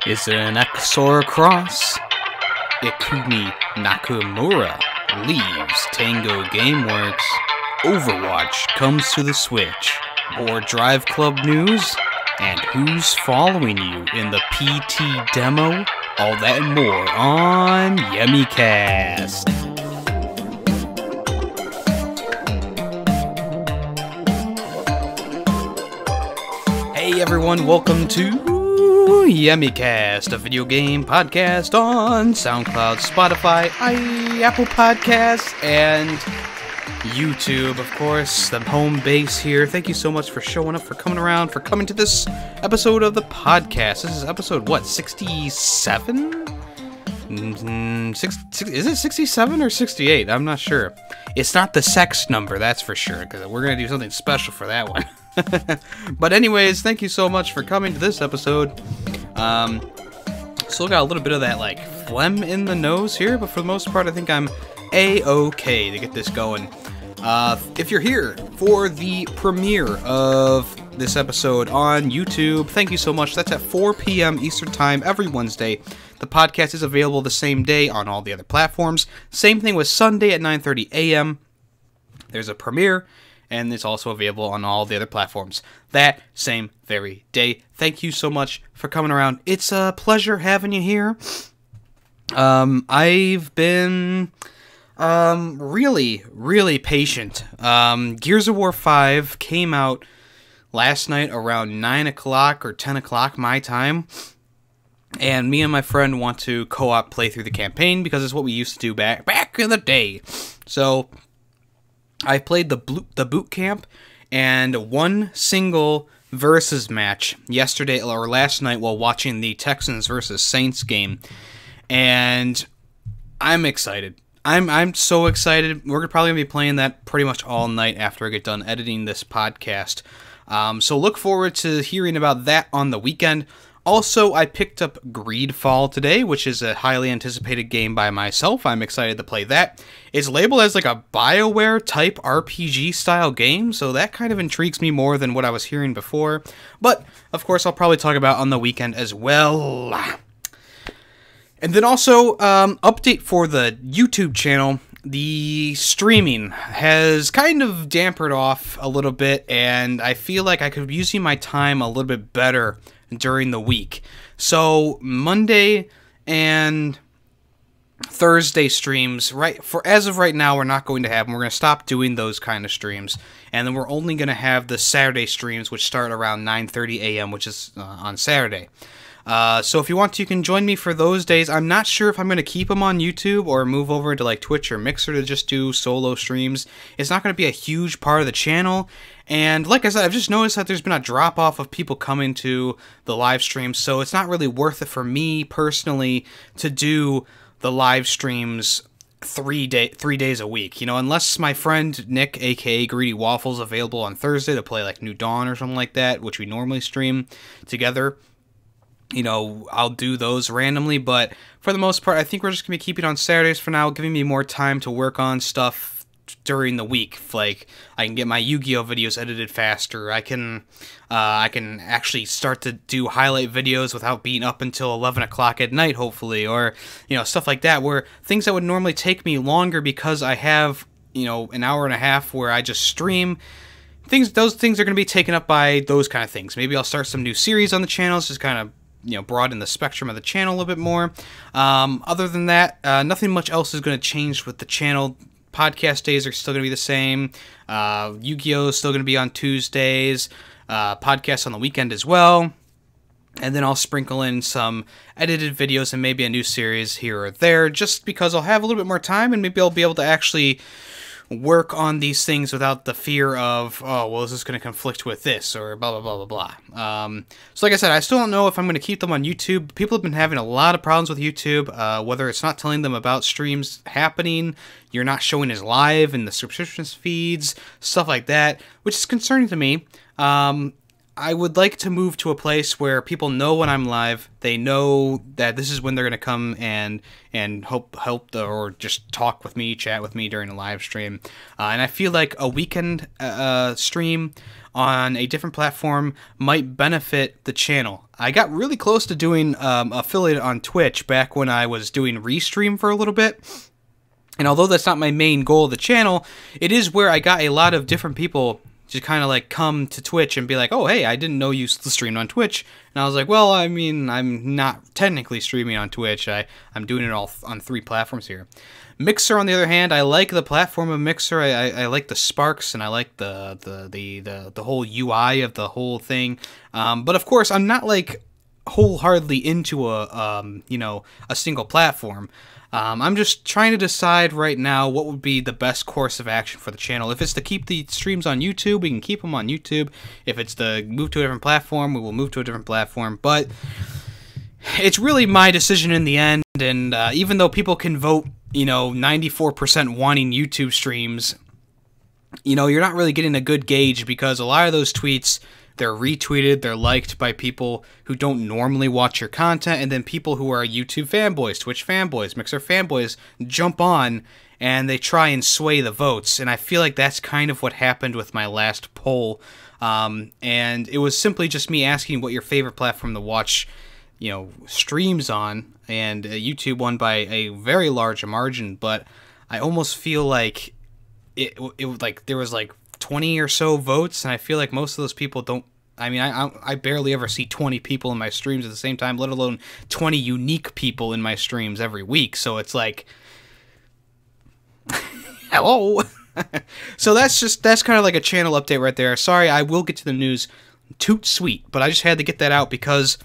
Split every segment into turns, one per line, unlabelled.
Is there an Exor Cross? Ikumi Nakamura leaves Tango Gameworks. Overwatch comes to the Switch. More Driveclub news? And who's following you in the PT demo? All that and more on YemmyCast. Hey everyone, welcome to YemmyCast, a video game podcast on SoundCloud, Spotify, Apple Podcasts, and YouTube, of course, the home base here. Thank you so much for showing up, for coming around, for coming to this episode of the podcast. This is episode, what, 67? Is it 67 or 68? I'm not sure. It's not the sex number, that's for sure, because we're going to do something special for that one. But anyways, thank you so much for coming to this episode. Still got a little bit of that, like, phlegm in the nose here, but for the most part, I think I'm A-okay to get this going. If you're here for the premiere of this episode on YouTube, thank you so much. That's at 4 p.m. Eastern Time every Wednesday. The podcast is available the same day on all the other platforms. Same thing with Sunday at 9:30 a.m. There's a premiere, and it's also available on all the other platforms that same very day. Thank you so much for coming around. It's a pleasure having you here. I've been really patient. Gears of War 5 came out last night around 9 o'clock or 10 o'clock my time, and me and my friend want to co-op play through the campaign because it's what we used to do back in the day. So I played the boot camp and one single versus match yesterday or last night while watching the Texans versus Saints game, and I'm excited. I'm so excited. We're probably going to be playing that pretty much all night after I get done editing this podcast. So look forward to hearing about that on the weekend. Also, I picked up Greedfall today, which is a highly anticipated game by myself. I'm excited to play that. It's labeled as like a BioWare type RPG style game, so that kind of intrigues me more than what I was hearing before. But, of course, I'll probably talk about on the weekend as well. And then also, update for the YouTube channel. The streaming has kind of dampered off a little bit, and I feel like I could be using my time a little bit better during the week. So Monday and Thursday streams, as of right now, we're not going to have them. We're going to stop doing those kind of streams, and then we're only going to have the Saturday streams, which start around 9:30 a.m., which is on Saturday. So if you want to, you can join me for those days. I'm not sure if I'm going to keep them on YouTube or move over to like Twitch or Mixer to just do solo streams. It's not going to be a huge part of the channel. And like I said, I've just noticed that there's been a drop-off of people coming to the live streams, so it's not really worth it for me personally to do the live streams 3 days a week. You know, unless my friend Nick, aka Greedy Waffles, available on Thursday to play like New Dawn or something like that, which we normally stream together. You know, I'll do those randomly, but for the most part, I think we're just going to be keeping it on Saturdays for now, giving me more time to work on stuff during the week. Like, I can get my Yu-Gi-Oh! Videos edited faster. I can actually start to do highlight videos without being up until 11 o'clock at night, hopefully, or, you know, stuff like that, where things that would normally take me longer because I have, you know, an hour and a half where I just stream. Those things are going to be taken up by those kind of things. Maybe I'll start some new series on the channels, just kind of, you know, broaden the spectrum of the channel a little bit more. Other than that, nothing much else is going to change with the channel. Podcast days are still going to be the same. Yu-Gi-Oh! Is still going to be on Tuesdays. Podcasts on the weekend as well. And then I'll sprinkle in some edited videos and maybe a new series here or there, just because I'll have a little bit more time and maybe I'll be able to actually work on these things without the fear of, oh, well, is this going to conflict with this, or blah, blah, blah, blah, blah. So like I said, I still don't know if I'm going to keep them on YouTube. People have been having a lot of problems with YouTube, whether it's not telling them about streams happening, you're not showing as live in the subscriptions feeds, stuff like that, which is concerning to me. I would like to move to a place where people know when I'm live. They know that this is when they're going to come and help or just talk with me, chat with me during a live stream. And I feel like a weekend stream on a different platform might benefit the channel. I got really close to doing affiliate on Twitch back when I was doing Restream for a little bit. And although that's not my main goal of the channel, it is where I got a lot of different people to kind of like come to Twitch and be like, oh, hey, I didn't know you streamed on Twitch. And I was like, well, I mean, I'm not technically streaming on Twitch. I'm doing it all on 3 platforms here. Mixer, on the other hand, I like the platform of Mixer. I like the sparks, and I like the whole UI of the whole thing. But of course, I'm not like wholeheartedly into a single platform. I'm just trying to decide right now what would be the best course of action for the channel. If it's to keep the streams on YouTube, we can keep them on YouTube. If it's to move to a different platform, we will move to a different platform. But it's really my decision in the end, and even though people can vote, 94% wanting YouTube streams, you're not really getting a good gauge because a lot of those tweets, they're retweeted, they're liked by people who don't normally watch your content, and then people who are YouTube fanboys, Twitch fanboys, Mixer fanboys jump on and they try and sway the votes. And I feel like that's kind of what happened with my last poll. And it was simply just me asking what your favorite platform to watch, streams on, and YouTube won by a very large margin. But I almost feel like it like there was like 20 or so votes, and I feel like most of those people don't. I mean, I barely ever see 20 people in my streams at the same time, let alone 20 unique people in my streams every week. So it's like, hello. So that's kind of like a channel update right there. Sorry, I will get to the news. Toot sweet, but I just had to get that out because,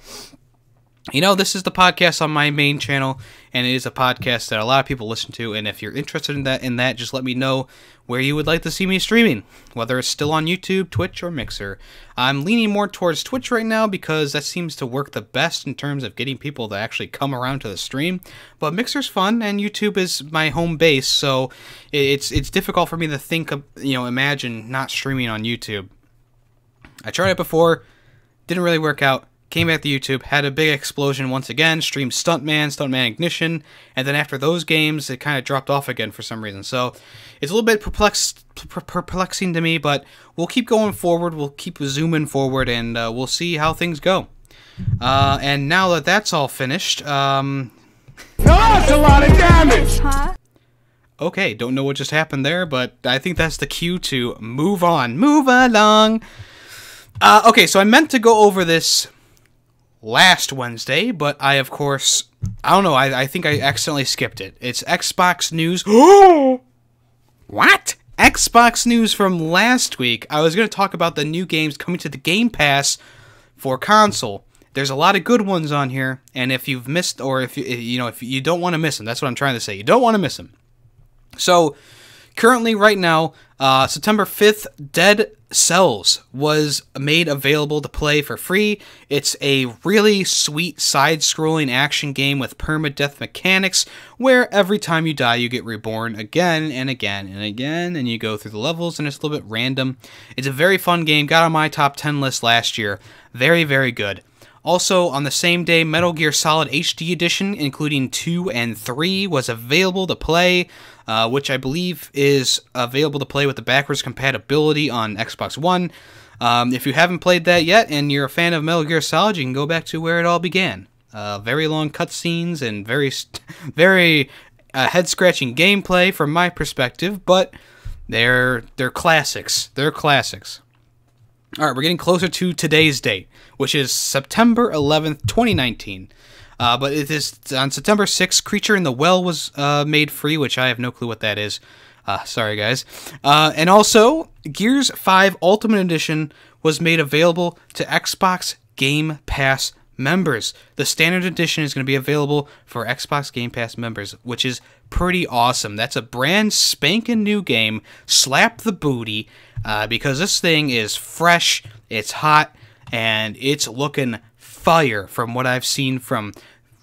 this is the podcast on my main channel, and it is a podcast that a lot of people listen to. And if you're interested in that, just let me know where you would like to see me streaming, whether it's still on YouTube, Twitch, or Mixer. I'm leaning more towards Twitch right now because that seems to work the best in terms of getting people to actually come around to the stream. But Mixer's fun, and YouTube is my home base, so it's difficult for me to think of, imagine not streaming on YouTube. I tried it before, didn't really work out. Came back to YouTube, had a big explosion once again, streamed Stuntman Ignition, and then after those games, it kind of dropped off again for some reason. So it's a little bit perplexing to me, but we'll keep going forward, we'll keep zooming forward, and we'll see how things go. And now that that's all finished,
that's a lot of damage!
Huh?
Okay, don't know what just happened there, but I think that's the cue to move on. Move along! Okay, so I meant to go over this last Wednesday, but I, of course, I don't know, I think I accidentally skipped it. It's Xbox news. What? Xbox news from last week. I was going to talk about the new games coming to the Game Pass for console. There's a lot of good ones on here, and if you've missed, or if you don't want to miss them, that's what I'm trying to say. You don't want to miss them. So, currently, right now, September 5th, Dead Cells was made available to play for free. It's a really sweet side-scrolling action game with permadeath mechanics, where every time you die, you get reborn again and again and again, and you go through the levels, and it's a little bit random. It's a very fun game, got on my top 10 list last year. Very, very good. Also, on the same day, Metal Gear Solid HD Edition, including 2 and 3, was available to play, which I believe is available to play with the backwards compatibility on Xbox One. If you haven't played that yet, and you're a fan of Metal Gear Solid, you can go back to where it all began. Very long cutscenes and very head-scratching gameplay from my perspective, but they're classics. They're classics. All right, we're getting closer to today's date, which is September 11th, 2019. But it is on September 6th, Creature in the Well was made free, which I have no clue what that is. Sorry, guys. And also, Gears 5 Ultimate Edition was made available to Xbox Game Pass members. The Standard Edition is going to be available for Xbox Game Pass members, which is pretty awesome. That's a brand spanking new game. Slap the booty, because this thing is fresh, it's hot, and it's looking fire from what I've seen from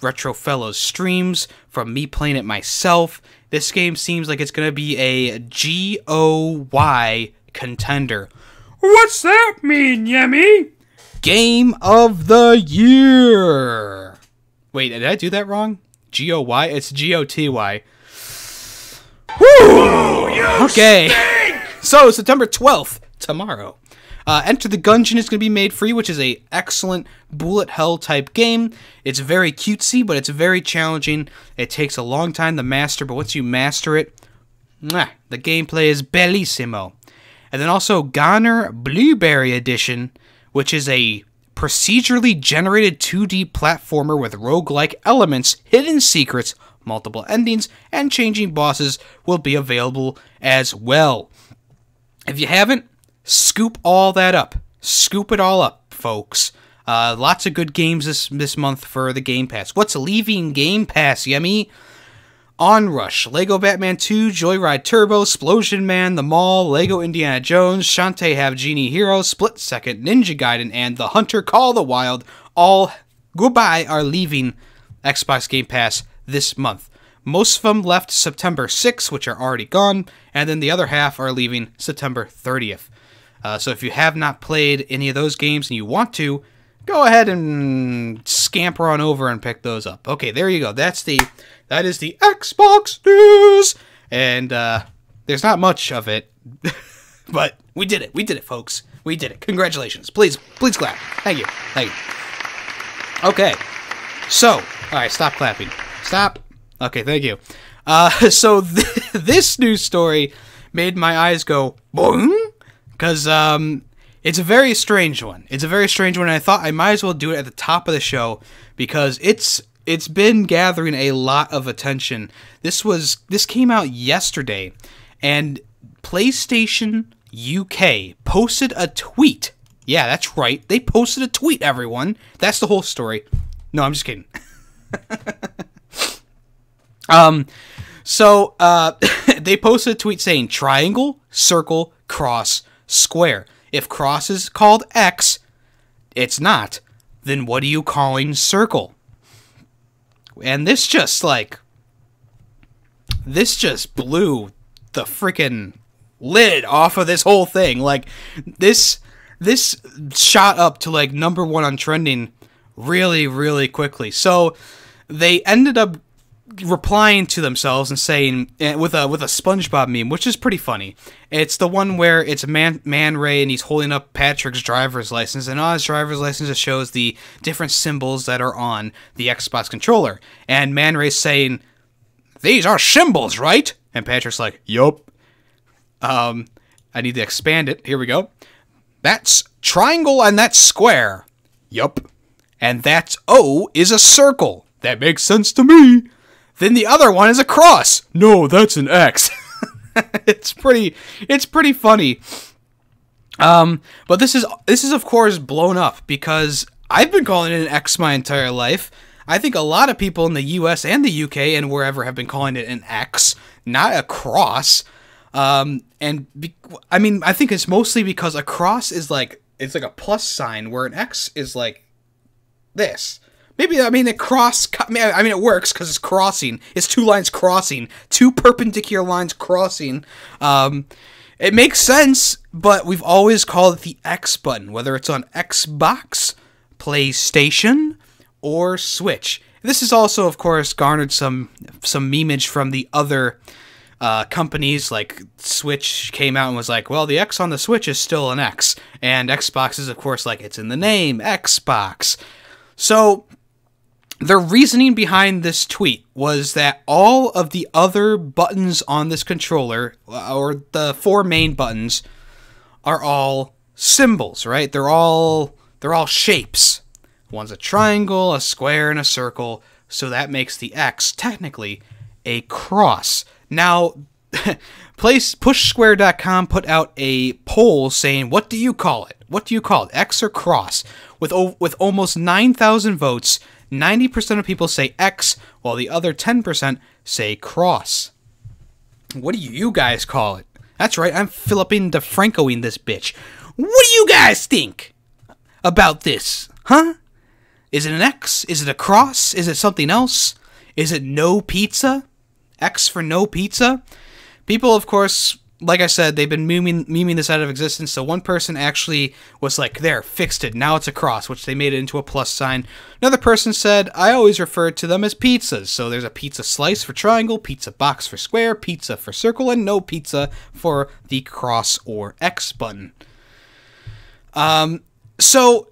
Retro Fellows streams, from me playing it myself. This game seems like it's going to be a GOY contender. What's that mean, Yemmy? Game of the Year. Wait, did I do that wrong? G-O-Y? It's G-O-T-Y. Woo! Okay. So, September 12th, tomorrow. Enter the Gungeon is going to be made free, which is a excellent bullet hell type game. It's very cutesy, but it's very challenging. It takes a long time to master, but once you master it, the gameplay is bellissimo. And then also Goner Blueberry Edition, which is a procedurally generated 2D platformer with roguelike elements, hidden secrets, multiple endings, and changing bosses will be available as well. If you haven't, scoop all that up. Scoop it all up, folks. Lots of good games this month for the Game Pass. What's leaving Game Pass, Yemmy? Onrush, Lego Batman 2, Joyride Turbo, Splosion Man, The Mall, Lego Indiana Jones, Shantae Have Genie Hero, Split Second, Ninja Gaiden, and The Hunter Call the Wild all goodbye are leaving Xbox Game Pass this month. Most of them left September 6th, which are already gone, and then the other half are leaving September 30th. So if you have not played any of those games and you want to, go ahead and scamper on over and pick those up. Okay, there you go. That is the Xbox news, and there's not much of it, but we did it. We did it, folks. We did it. Congratulations. Please clap. Thank you. Thank you. Okay. So, all right, stop clapping. Stop. Okay, thank you. So this news story made my eyes go boing, because it's a very strange one. It's a very strange one, and I thought I might as well do it at the top of the show because it's been gathering a lot of attention. This came out yesterday, and PlayStation UK posted a tweet. Yeah, that's right. They posted a tweet, everyone. That's the whole story. No, I'm just kidding. So they posted a tweet saying triangle, circle, cross, square. If cross is called X, it's not. Then what are you calling circle? And this just blew the freaking lid off of this whole thing. Like, this shot up to, like, #1 on trending really, really quickly. So they ended up replying to themselves and saying, with a SpongeBob meme, which is pretty funny. It's the one where it's Man Ray and he's holding up Patrick's driver's license, and on his driver's license it shows the different symbols that are on the Xbox controller. And Man Ray's saying, "These are symbols, right?" And Patrick's like, "Yup." I need to expand it. Here we go. "That's triangle and that's square." "Yup." "And that's O is a circle." "That makes sense to me." "Then the other one is a cross." "No, that's an X." It's pretty funny. But this is of course blown up because I've been calling it an X my entire life. I think a lot of people in the US and the UK and wherever have been calling it an X, not a cross. I think it's mostly because a cross is it's like a plus sign, where an X is like this. Maybe, it works because it's crossing. It's two lines crossing. Two perpendicular lines crossing. It makes sense, but we've always called it the X button, whether it's on Xbox, PlayStation, or Switch. This has also, of course, garnered some memeage from the other companies. Like, Switch came out and was like, well, the X on the Switch is still an X. And Xbox is, of course, like, it's in the name, Xbox. So the reasoning behind this tweet was that all of the other buttons on this controller, or the 4 main buttons, are all symbols, right? They're all shapes. One's a triangle, a square, and a circle, so that makes the X technically a cross. Now, PushSquare.com put out a poll saying, what do you call it? What do you call it, X or cross? With almost 9,000 votes, 90% of people say X, while the other 10% say cross. What do you guys call it? That's right, I'm Philippine DeFrancoing this bitch. What do you guys think about this? Huh? Is it an X? Is it a cross? Is it something else? Is it no pizza? X for no pizza? People, of course, like I said, they've been memeing this out of existence. So one person actually was like, there, fixed it. Now it's a cross, which they made it into a plus sign. Another person said, I always refer to them as pizzas. So there's a pizza slice for triangle, pizza box for square, pizza for circle, and no pizza for the cross or X button. So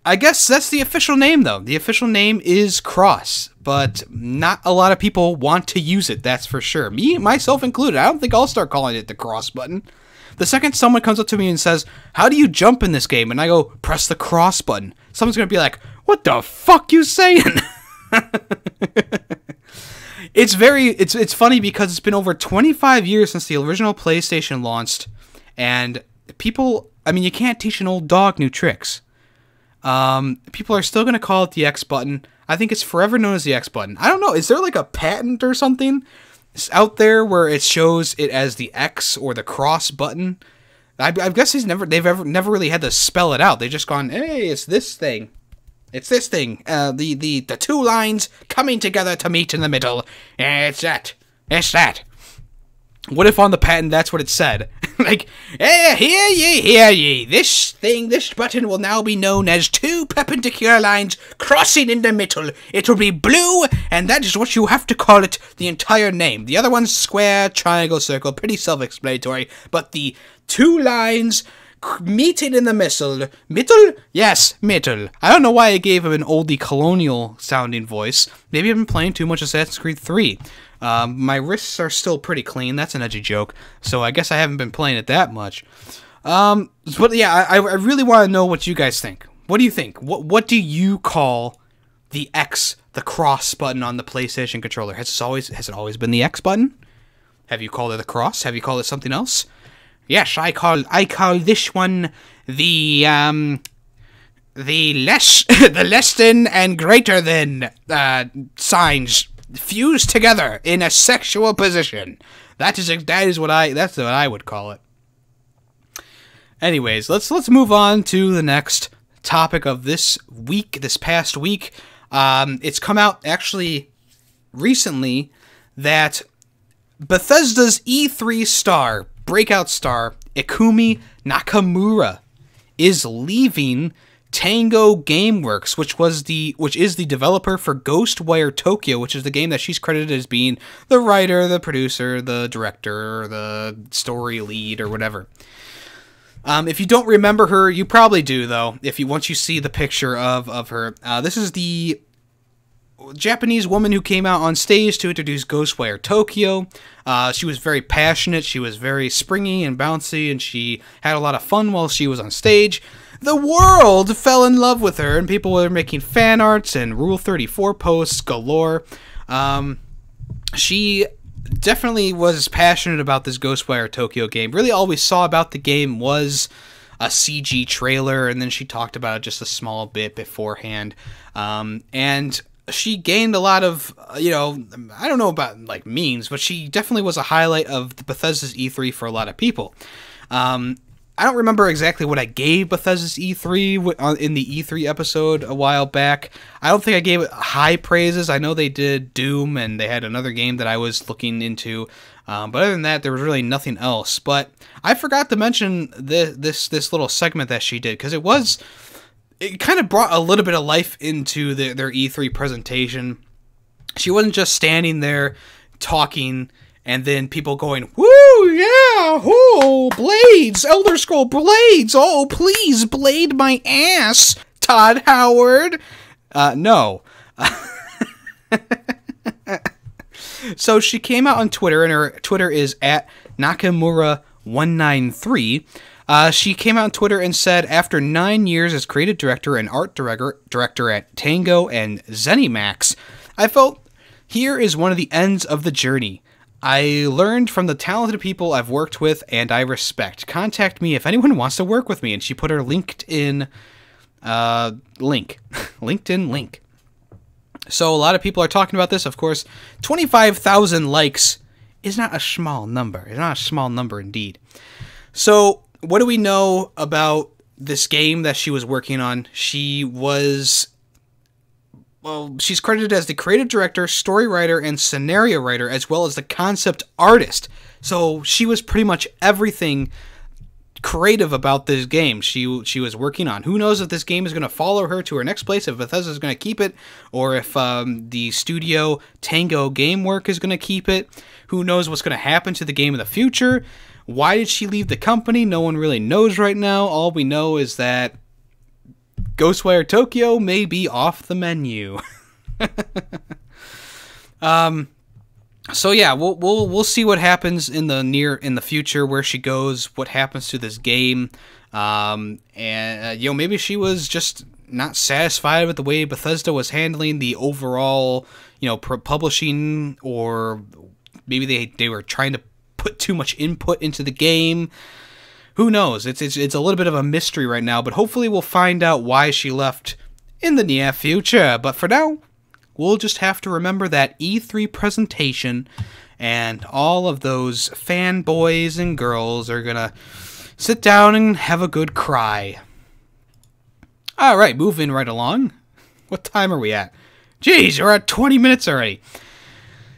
I guess that's the official name, though. The official name is cross, but not a lot of people want to use it, that's for sure. Me, myself included. I don't think I'll start calling it the cross button. The second someone comes up to me and says, how do you jump in this game? And I go, press the cross button. Someone's going to be like, what the fuck you saying? It's funny because it's been over 25 years since the original PlayStation launched, and people, I mean, you can't teach an old dog new tricks. People are still going to call it the X button. I think it's forever known as the X button. I don't know. Is there like a patent or something out there where it shows it as the X or the cross button? I guess they've never really had to spell it out. They've just gone, hey, it's this thing. It's this thing. The two lines coming together to meet in the middle. It's that. It's that. What if on the patent that's what it said? Like, hear ye. This button will now be known as two perpendicular lines crossing in the middle. It will be blue, and that is what you have to call it, the entire name. The other one's square, triangle, circle, pretty self-explanatory, but the two lines meeting in the middle? Yes, middle. I don't know why I gave him an oldie colonial sounding voice. Maybe I've been playing too much Assassin's Creed 3. My wrists are still pretty clean. That's an edgy joke. So I guess I haven't been playing it that much. But yeah, I really want to know what you guys think. What do you think? What do you call the X, the cross button on the PlayStation controller? Has it always been the X button? Have you called it the cross? Have you called it something else? Yes, I call this one the less than and greater than signs fused together in a sexual position. That's what I would call it. Anyways, let's move on to the next topic of this past week. It's come out actually recently that Bethesda's E3 breakout star Ikumi Nakamura is leaving Tango Gameworks, which is the developer for Ghostwire Tokyo, which is the game that she's credited as being the writer, the producer, the director, the story lead, or whatever. If you don't remember her, you probably do, though, once you see the picture of her. This is the Japanese woman who came out on stage to introduce Ghostwire Tokyo. She was very passionate, she was very springy and bouncy, and she had a lot of fun while she was on stage. The world fell in love with her, and people were making fan arts and Rule 34 posts galore. She definitely was passionate about this Ghostwire Tokyo game. Really, all we saw about the game was a CG trailer, and then she talked about it just a small bit beforehand. And she gained a lot of, I don't know about like memes, but she definitely was a highlight of the Bethesda's E3 for a lot of people. I don't remember exactly what I gave Bethesda's E3 in the E3 episode a while back. I don't think I gave it high praises. I know they did Doom, and they had another game that I was looking into. But other than that, there was really nothing else. But I forgot to mention this little segment that she did, because it kind of brought a little bit of life into their E3 presentation. She wasn't just standing there talking and then people going, woo, yeah, oh, blades, Elder Scroll blades, oh, please, blade my ass, Todd Howard. No. So she came out on Twitter, and her Twitter is at Nakamura193. She came out on Twitter and said, after 9 years as creative director and art director at Tango and ZeniMax, I felt here is one of the ends of the journey. I learned from the talented people I've worked with and I respect. Contact me if anyone wants to work with me. And she put her LinkedIn link. LinkedIn link. So a lot of people are talking about this. Of course, 25,000 likes is not a small number. It's not a small number indeed. So what do we know about this game that she was working on? She was well, she's credited as the creative director, story writer, and scenario writer, as well as the concept artist. So she was pretty much everything creative about this game she was working on. Who knows if this game is going to follow her to her next place, if Bethesda is going to keep it, or if the studio Tango Gameworks is going to keep it. Who knows what's going to happen to the game in the future? Why did she leave the company? No one really knows right now. All we know is that Ghostwire Tokyo may be off the menu. So yeah, we'll see what happens in the future, where she goes, what happens to this game, and maybe she was just not satisfied with the way Bethesda was handling the overall, publishing, or maybe they were trying to put too much input into the game. Who knows? It's a little bit of a mystery right now, but hopefully we'll find out why she left in the near future. But for now, we'll just have to remember that E3 presentation, and all of those fanboys and girls are gonna sit down and have a good cry. Alright, moving right along. What time are we at? Jeez, we're at 20 minutes already.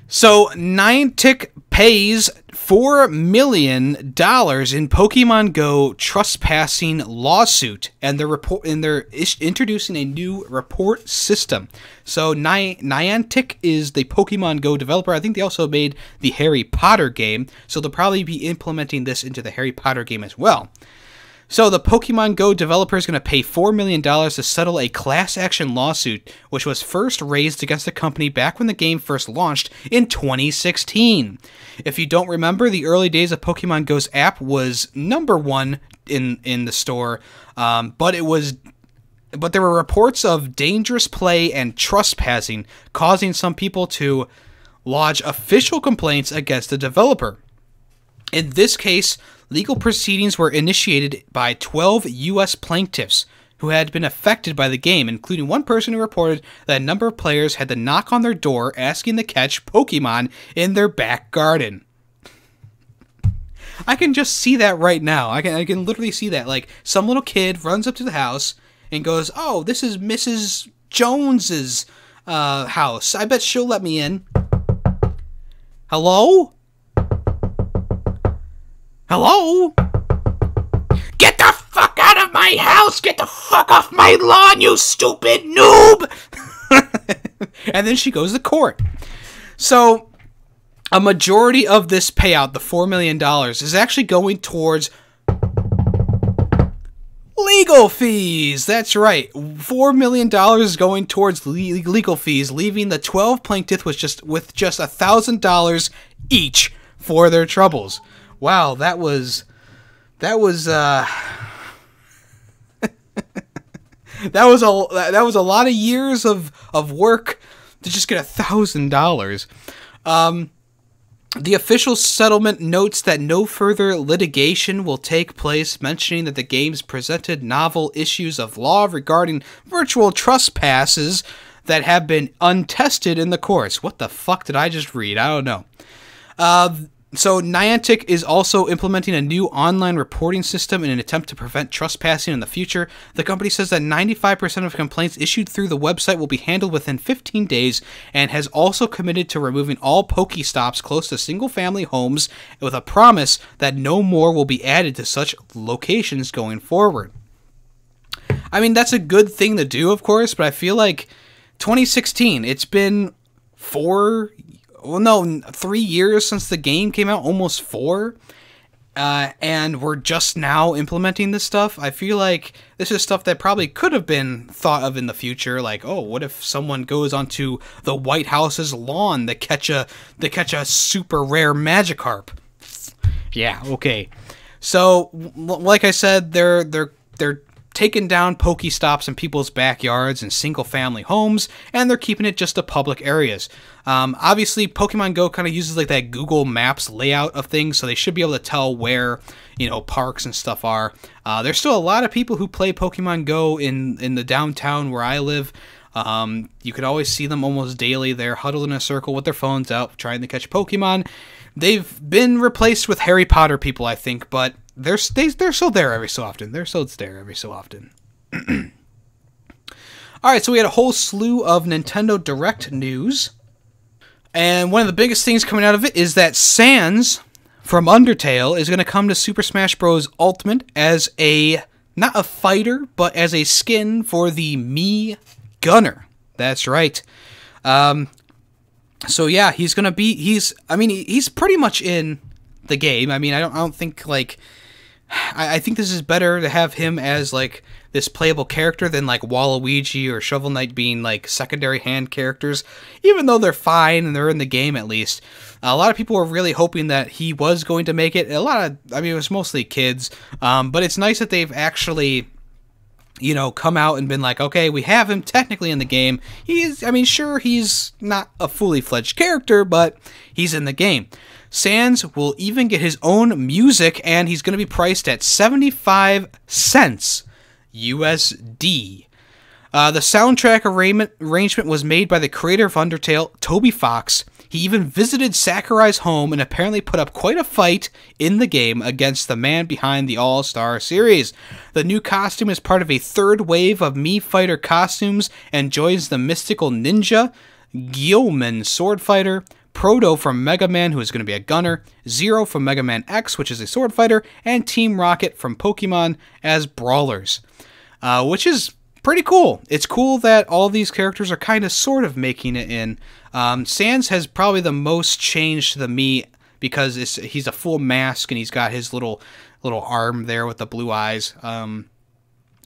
So, Niantic pays $4 million in Pokemon Go trespassing lawsuit, and they're introducing a new report system. So, Niantic is the Pokemon Go developer. I think they also made the Harry Potter game, so they'll probably be implementing this into the Harry Potter game as well. So the Pokemon Go developer is going to pay $4 million to settle a class action lawsuit, which was first raised against the company back when the game first launched in 2016. If you don't remember, the early days of Pokemon Go's app was #1 in the store, but there were reports of dangerous play and trespassing, causing some people to lodge official complaints against the developer. In this case, legal proceedings were initiated by 12 U.S. plaintiffs who had been affected by the game, including one person who reported that a number of players had to knock on their door asking to catch Pokemon in their back garden. I can just see that right now. I can literally see that. Like, some little kid runs up to the house and goes, "Oh, this is Mrs. Jones's house. I bet she'll let me in." Hello? Hello? Get the fuck out of my house! Get the fuck off my lawn, you stupid noob! And then she goes to court. So, a majority of this payout, the $4 million, is actually going towards legal fees. That's right. $4 million is going towards legal fees, leaving the 12 plaintiffs with just $1,000 each for their troubles. Wow, that was a lot of years of work to just get $1,000. The official settlement notes that no further litigation will take place, mentioning that the games presented novel issues of law regarding virtual trespasses that have been untested in the courts. What the fuck did I just read? I don't know. So Niantic is also implementing a new online reporting system in an attempt to prevent trespassing in the future. The company says that 95% of complaints issued through the website will be handled within 15 days and has also committed to removing all Pokestops close to single-family homes with a promise that no more will be added to such locations going forward. I mean, that's a good thing to do, of course, but I feel like 2016, it's been 3 years since the game came out, almost 4, and we're just now implementing this stuff. I feel like this is stuff that probably could have been thought of in the future, like, oh, what if someone goes onto the White House's lawn to catch a super rare Magikarp? Yeah, okay. So, like I said, they're taking down Pokestops in people's backyards and single-family homes, and they're keeping it just to public areas. Obviously, Pokemon Go kind of uses like that Google Maps layout of things, so they should be able to tell where, parks and stuff are. There's still a lot of people who play Pokemon Go in the downtown where I live. You could always see them almost daily. They're huddled in a circle with their phones out, trying to catch Pokemon. They've been replaced with Harry Potter people, I think, but they're still there every so often. Alright, so we had a whole slew of Nintendo Direct news. And one of the biggest things coming out of it is that Sans from Undertale is going to come to Super Smash Bros. Ultimate as not a fighter, but as a skin for the Mii Gunner. That's right. So yeah, he's going to be, he's pretty much in the game. I mean, I don't think, like, I think this is better to have him as, like, this playable character than, like, Waluigi or Shovel Knight being, like, secondary hand characters, even though they're fine and they're in the game at least. A lot of people were really hoping that he was going to make it. It was mostly kids, but it's nice that they've actually, you know, come out and been like, okay, we have him technically in the game. Sure, he's not a fully fledged character, but he's in the game. Sans will even get his own music, and he's going to be priced at 75 cents USD. The soundtrack arrangement was made by the creator of Undertale, Toby Fox. He even visited Sakurai's home and apparently put up quite a fight in the game against the man behind the All-Star series. The new costume is part of a third wave of Mii Fighter costumes and joins the mystical ninja, Guilliman sword fighter, Proto from Mega Man, who is going to be a gunner, Zero from Mega Man X, which is a sword fighter, and Team Rocket from Pokemon as brawlers, which is pretty cool. It's cool that all these characters are kind of sort of making it in. Sans has probably the most change to the Mii because he's a full mask and he's got his little arm there with the blue eyes.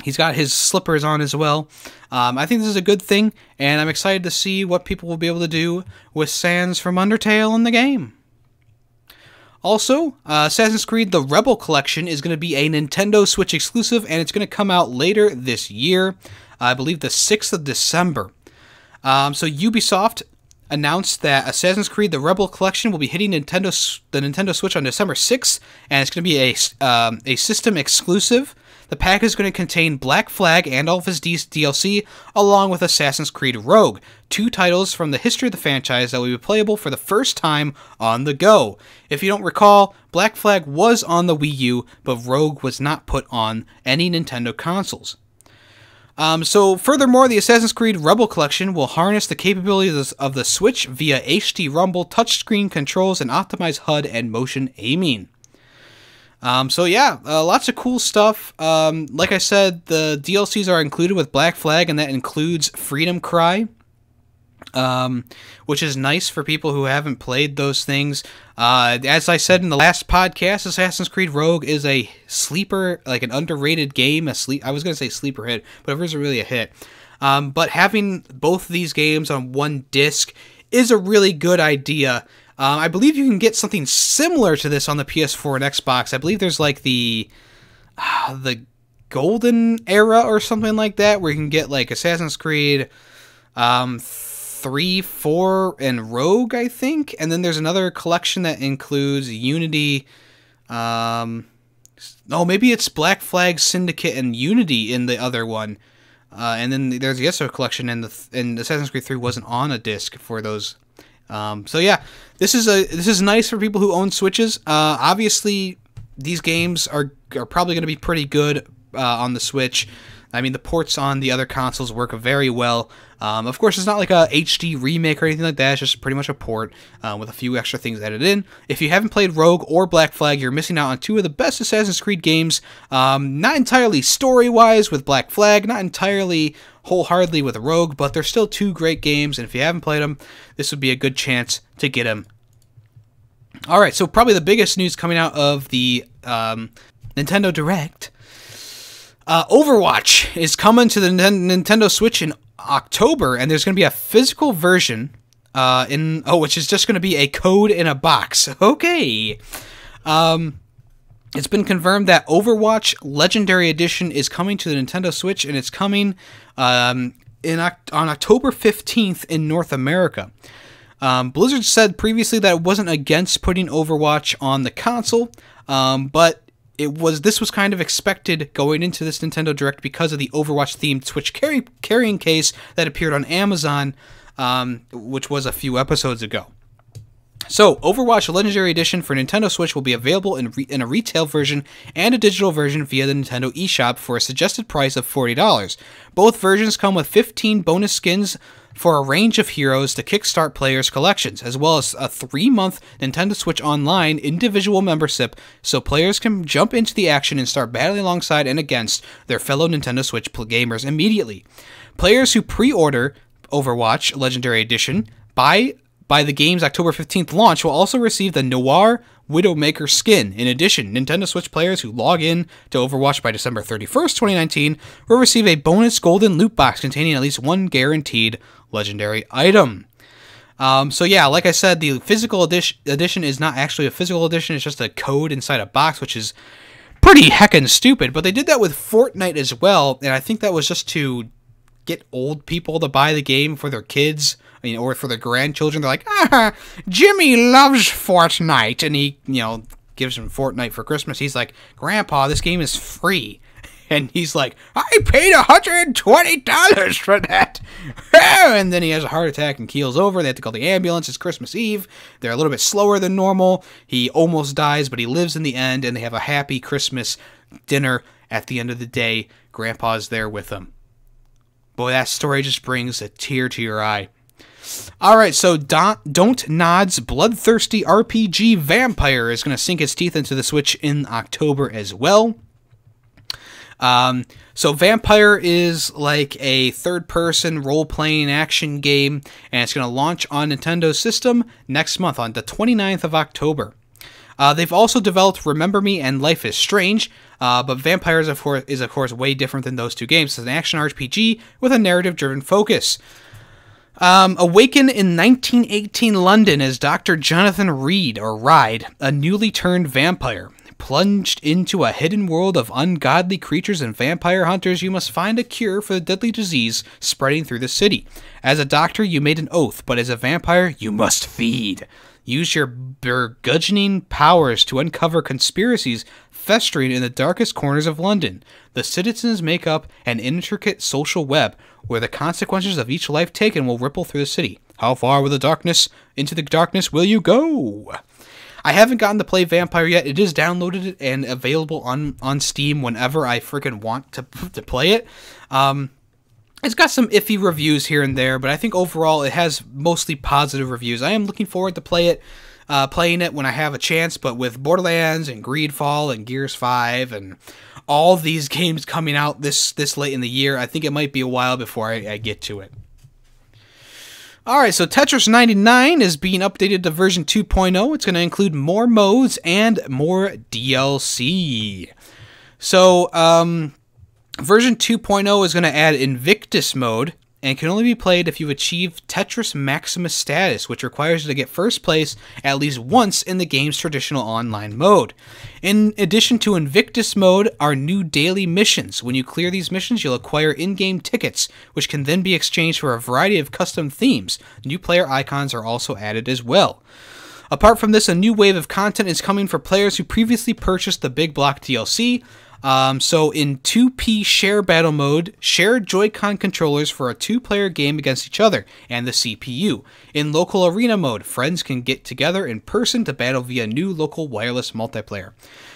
He's got his slippers on as well. I think this is a good thing, and I'm excited to see what people will be able to do with Sans from Undertale in the game. Also, Assassin's Creed The Rebel Collection is going to be a Nintendo Switch exclusive, and it's going to come out later this year, I believe the 6th of December. So Ubisoft announced that Assassin's Creed The Rebel Collection will be hitting the Nintendo Switch on December 6th, and it's going to be a system exclusive. The pack is going to contain Black Flag and all of his DLC, along with Assassin's Creed Rogue, 2 titles from the history of the franchise that will be playable for the first time on the go. If you don't recall, Black Flag was on the Wii U, but Rogue was not put on any Nintendo consoles. So furthermore, the Assassin's Creed Rebel Collection will harness the capabilities of the Switch via HD Rumble, touchscreen controls, and optimized HUD and motion aiming. So yeah, lots of cool stuff. Like I said, the DLCs are included with Black Flag, and that includes Freedom Cry, which is nice for people who haven't played those things. As I said in the last podcast, Assassin's Creed Rogue is a sleeper, like an underrated game. I was going to say sleeper hit, but it wasn't really a hit. But having both of these games on one disc is a really good idea. I believe you can get something similar to this on the PS4 and Xbox. I believe there's like the Golden Era or something like that, where you can get like Assassin's Creed 3, 4, and Rogue, I think. And then there's another collection that includes Unity. Maybe it's Black Flag, Syndicate, and Unity in the other one. And then there's the other collection, and Assassin's Creed 3 wasn't on a disc for those. So yeah, this is nice for people who own Switches. Obviously, these games are probably going to be pretty good on the Switch. I mean, the ports on the other consoles work very well. Of course, it's not like a HD remake or anything like that. It's just pretty much a port with a few extra things added in. If you haven't played Rogue or Black Flag, you're missing out on 2 of the best Assassin's Creed games. Not entirely story-wise with Black Flag, not entirely wholeheartedly with Rogue, but they're still 2 great games, and if you haven't played them, this would be a good chance to get them. Alright, so probably the biggest news coming out of the Nintendo Direct. Overwatch is coming to the Nintendo Switch in October, and there's going to be a physical version, which is just going to be a code in a box. Okay. It's been confirmed that Overwatch Legendary Edition is coming to the Nintendo Switch, and it's coming on October 15th in North America. Blizzard said previously that it wasn't against putting Overwatch on the console, but this was kind of expected going into this Nintendo Direct because of the Overwatch-themed Switch carrying case that appeared on Amazon, which was a few episodes ago. So, Overwatch Legendary Edition for Nintendo Switch will be available in a retail version and a digital version via the Nintendo eShop for a suggested price of $40. Both versions come with 15 bonus skins for a range of heroes to kickstart players' collections, as well as a 3-month Nintendo Switch Online individual membership so players can jump into the action and start battling alongside and against their fellow Nintendo Switch gamers immediately. Players who pre-order Overwatch Legendary Edition by the game's October 15th launch will also receive the Noir Widowmaker skin. In addition, Nintendo Switch players who log in to Overwatch by December 31st, 2019 will receive a bonus golden loot box containing at least one guaranteed legendary item. So yeah, like I said, the physical edition is not actually a physical edition, it's just a code inside a box, which is pretty heckin' stupid, but they did that with Fortnite as well, and I think that was just to get old people to buy the game for their kids, or for their grandchildren. They're like, Jimmy loves Fortnite, and he, gives him Fortnite for Christmas. He's like, Grandpa, this game is free. And he's like, I paid $120 for that. And then he has a heart attack and keels over. They have to call the ambulance. It's Christmas Eve. They're a little bit slower than normal. He almost dies, but he lives in the end, and they have a happy Christmas dinner at the end of the day. Grandpa's there with them. Boy, that story just brings a tear to your eye. Alright, so Don't Nod's bloodthirsty RPG Vampyr is going to sink its teeth into the Switch in October as well. So Vampyr is like a third-person role-playing action game, and it's going to launch on Nintendo's system next month on the 29th of October. They've also developed Remember Me and Life is Strange, but Vampyr is of course way different than those two games. It's an action RPG with a narrative-driven focus. Awaken in 1918 London as Dr. Jonathan Ride, a newly turned vampire. Plunged into a hidden world of ungodly creatures and vampire hunters, you must find a cure for the deadly disease spreading through the city. As a doctor, you made an oath, but as a vampire, you must feed. Use your burgeoning powers to uncover conspiracies festering in the darkest corners of London. The citizens make up an intricate social web where the consequences of each life taken will ripple through the city. How far into the darkness will you go? I haven't gotten to play Vampyr yet. It is downloaded and available on Steam whenever I freaking want to play it. It's got some iffy reviews here and there, but I think overall it has mostly positive reviews. I am looking forward to playing it when I have a chance, but with Borderlands and Greedfall and Gears 5 and all these games coming out this late in the year, I think it might be a while before I get to it. Alright, so Tetris 99 is being updated to version 2.0. It's going to include more modes and more DLC. So, version 2.0 is going to add Invictus mode, and can only be played if you've achieved Tetris Maximus status, which requires you to get first place at least once in the game's traditional online mode. In addition to Invictus mode are new daily missions. When you clear these missions, you'll acquire in-game tickets, which can then be exchanged for a variety of custom themes. New player icons are also added as well. Apart from this, a new wave of content is coming for players who previously purchased the Big Block DLC. So in 2P Share Battle mode, share Joy-Con controllers for a 2-player game against each other and the CPU. In Local Arena mode, friends can get together in person to battle via new local wireless multiplayer.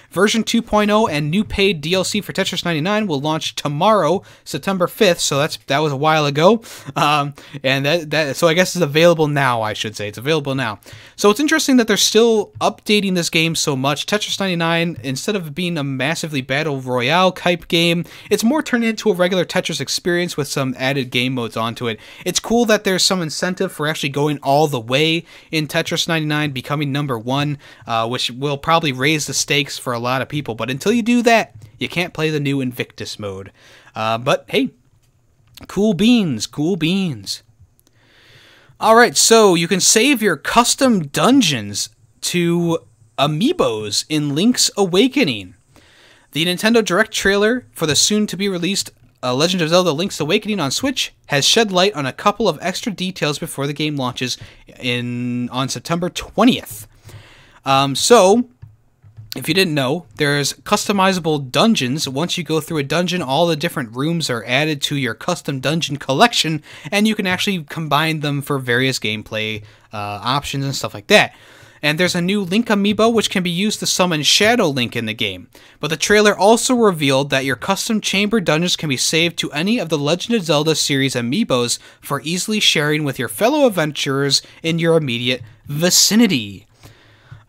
Version 2.0 and new paid DLC for Tetris 99 will launch tomorrow, September 5th, so that was a while ago. So I guess it's available now, I should say. It's available now. So it's interesting that they're still updating this game so much. Tetris 99, instead of being a massively battle royale type game, it's more turned into a regular Tetris experience with some added game modes onto it. It's cool that there's some incentive for actually going all the way in Tetris 99, becoming #1, which will probably raise the stakes for a lot of people, but until you do that, you can't play the new Invictus mode. But hey, cool beans, cool beans. Alright, so you can save your custom dungeons to amiibos in Link's Awakening. The Nintendo Direct trailer for the soon-to-be-released Legend of Zelda Link's Awakening on Switch has shed light on a couple of extra details before the game launches on September 20th. So, if you didn't know, there's customizable dungeons. Once you go through a dungeon, all the different rooms are added to your custom dungeon collection, and you can actually combine them for various gameplay options and stuff like that. And there's a new Link amiibo which can be used to summon Shadow Link in the game. But the trailer also revealed that your custom chamber dungeons can be saved to any of the Legend of Zelda series amiibos for easily sharing with your fellow adventurers in your immediate vicinity.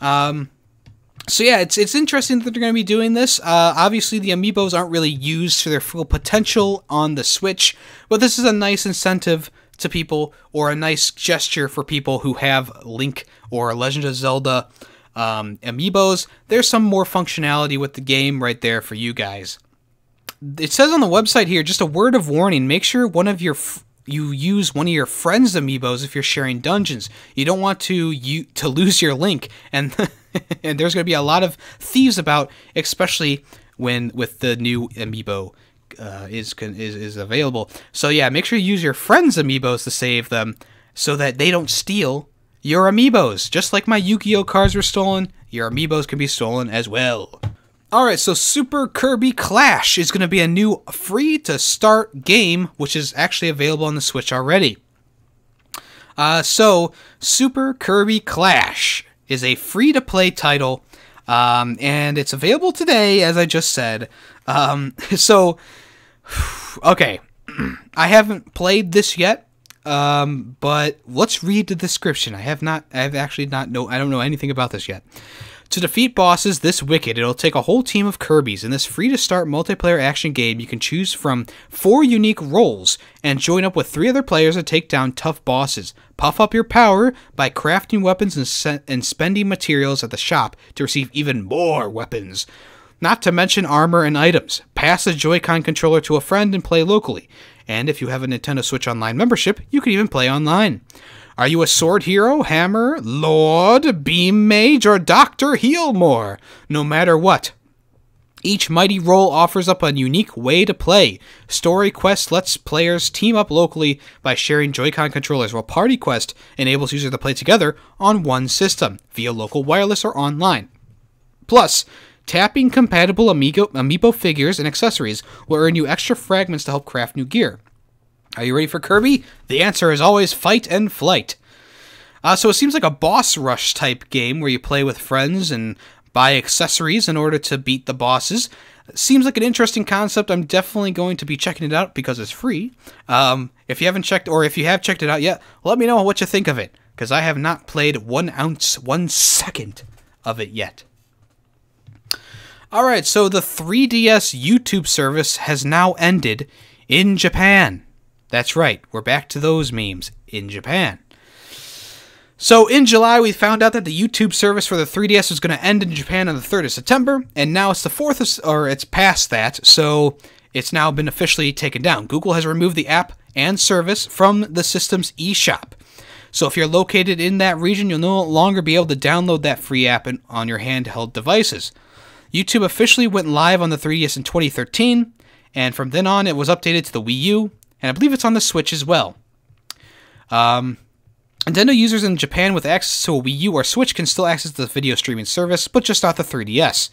So yeah, it's interesting that they're going to be doing this. Obviously, the amiibos aren't really used to their full potential on the Switch, but this is a nice incentive to people, or a nice gesture for people who have Link or Legend of Zelda amiibos. There's some more functionality with the game right there for you guys. It says on the website here, just a word of warning, make sure you use one of your friends' amiibos if you're sharing dungeons. You don't want to lose your Link, and and there's going to be a lot of thieves about, especially with the new amiibo is available. So yeah, make sure you use your friends' amiibos to save them, so that they don't steal your amiibos. Just like my Yu-Gi-Oh cards were stolen, your amiibos can be stolen as well. Alright, so Super Kirby Clash is going to be a new free-to-start game, which is actually available on the Switch already. So, Super Kirby Clash is a free-to-play title, and it's available today, as I just said. Okay, I haven't played this yet, but let's read the description. I don't know anything about this yet. To defeat bosses this wicked, it'll take a whole team of Kirbys. In this free-to-start multiplayer action game, you can choose from 4 unique roles and join up with 3 other players to take down tough bosses. Puff up your power by crafting weapons and spending materials at the shop to receive even more weapons. Not to mention armor and items. Pass a Joy-Con controller to a friend and play locally. And if you have a Nintendo Switch Online membership, you can even play online. Are you a sword hero, hammer, lord, beam mage, or Dr. Healmore? No matter what, each mighty role offers up a unique way to play. Story Quest lets players team up locally by sharing Joy-Con controllers, while Party Quest enables users to play together on one system, via local wireless or online. Plus, tapping compatible amiibo figures and accessories will earn you extra fragments to help craft new gear. Are you ready for Kirby? The answer is always fight and flight. So it seems like a boss rush type game where you play with friends and buy accessories in order to beat the bosses. Seems like an interesting concept. I'm definitely going to be checking it out because it's free. If you haven't checked, or if you have checked it out yet, let me know what you think of it, because I have not played 1 second of it yet. Alright, so the 3DS YouTube service has now ended in Japan. That's right, we're back to those memes in Japan. So in July, we found out that the YouTube service for the 3DS was going to end in Japan on the 3rd of September, and now it's the 4th or it's past that, so it's now been officially taken down. Google has removed the app and service from the system's eShop. So if you're located in that region, you'll no longer be able to download that free app on your handheld devices. YouTube officially went live on the 3DS in 2013, and from then on, it was updated to the Wii U, and I believe it's on the Switch as well. Nintendo users in Japan with access to a Wii U or Switch can still access the video streaming service, but just not the 3DS.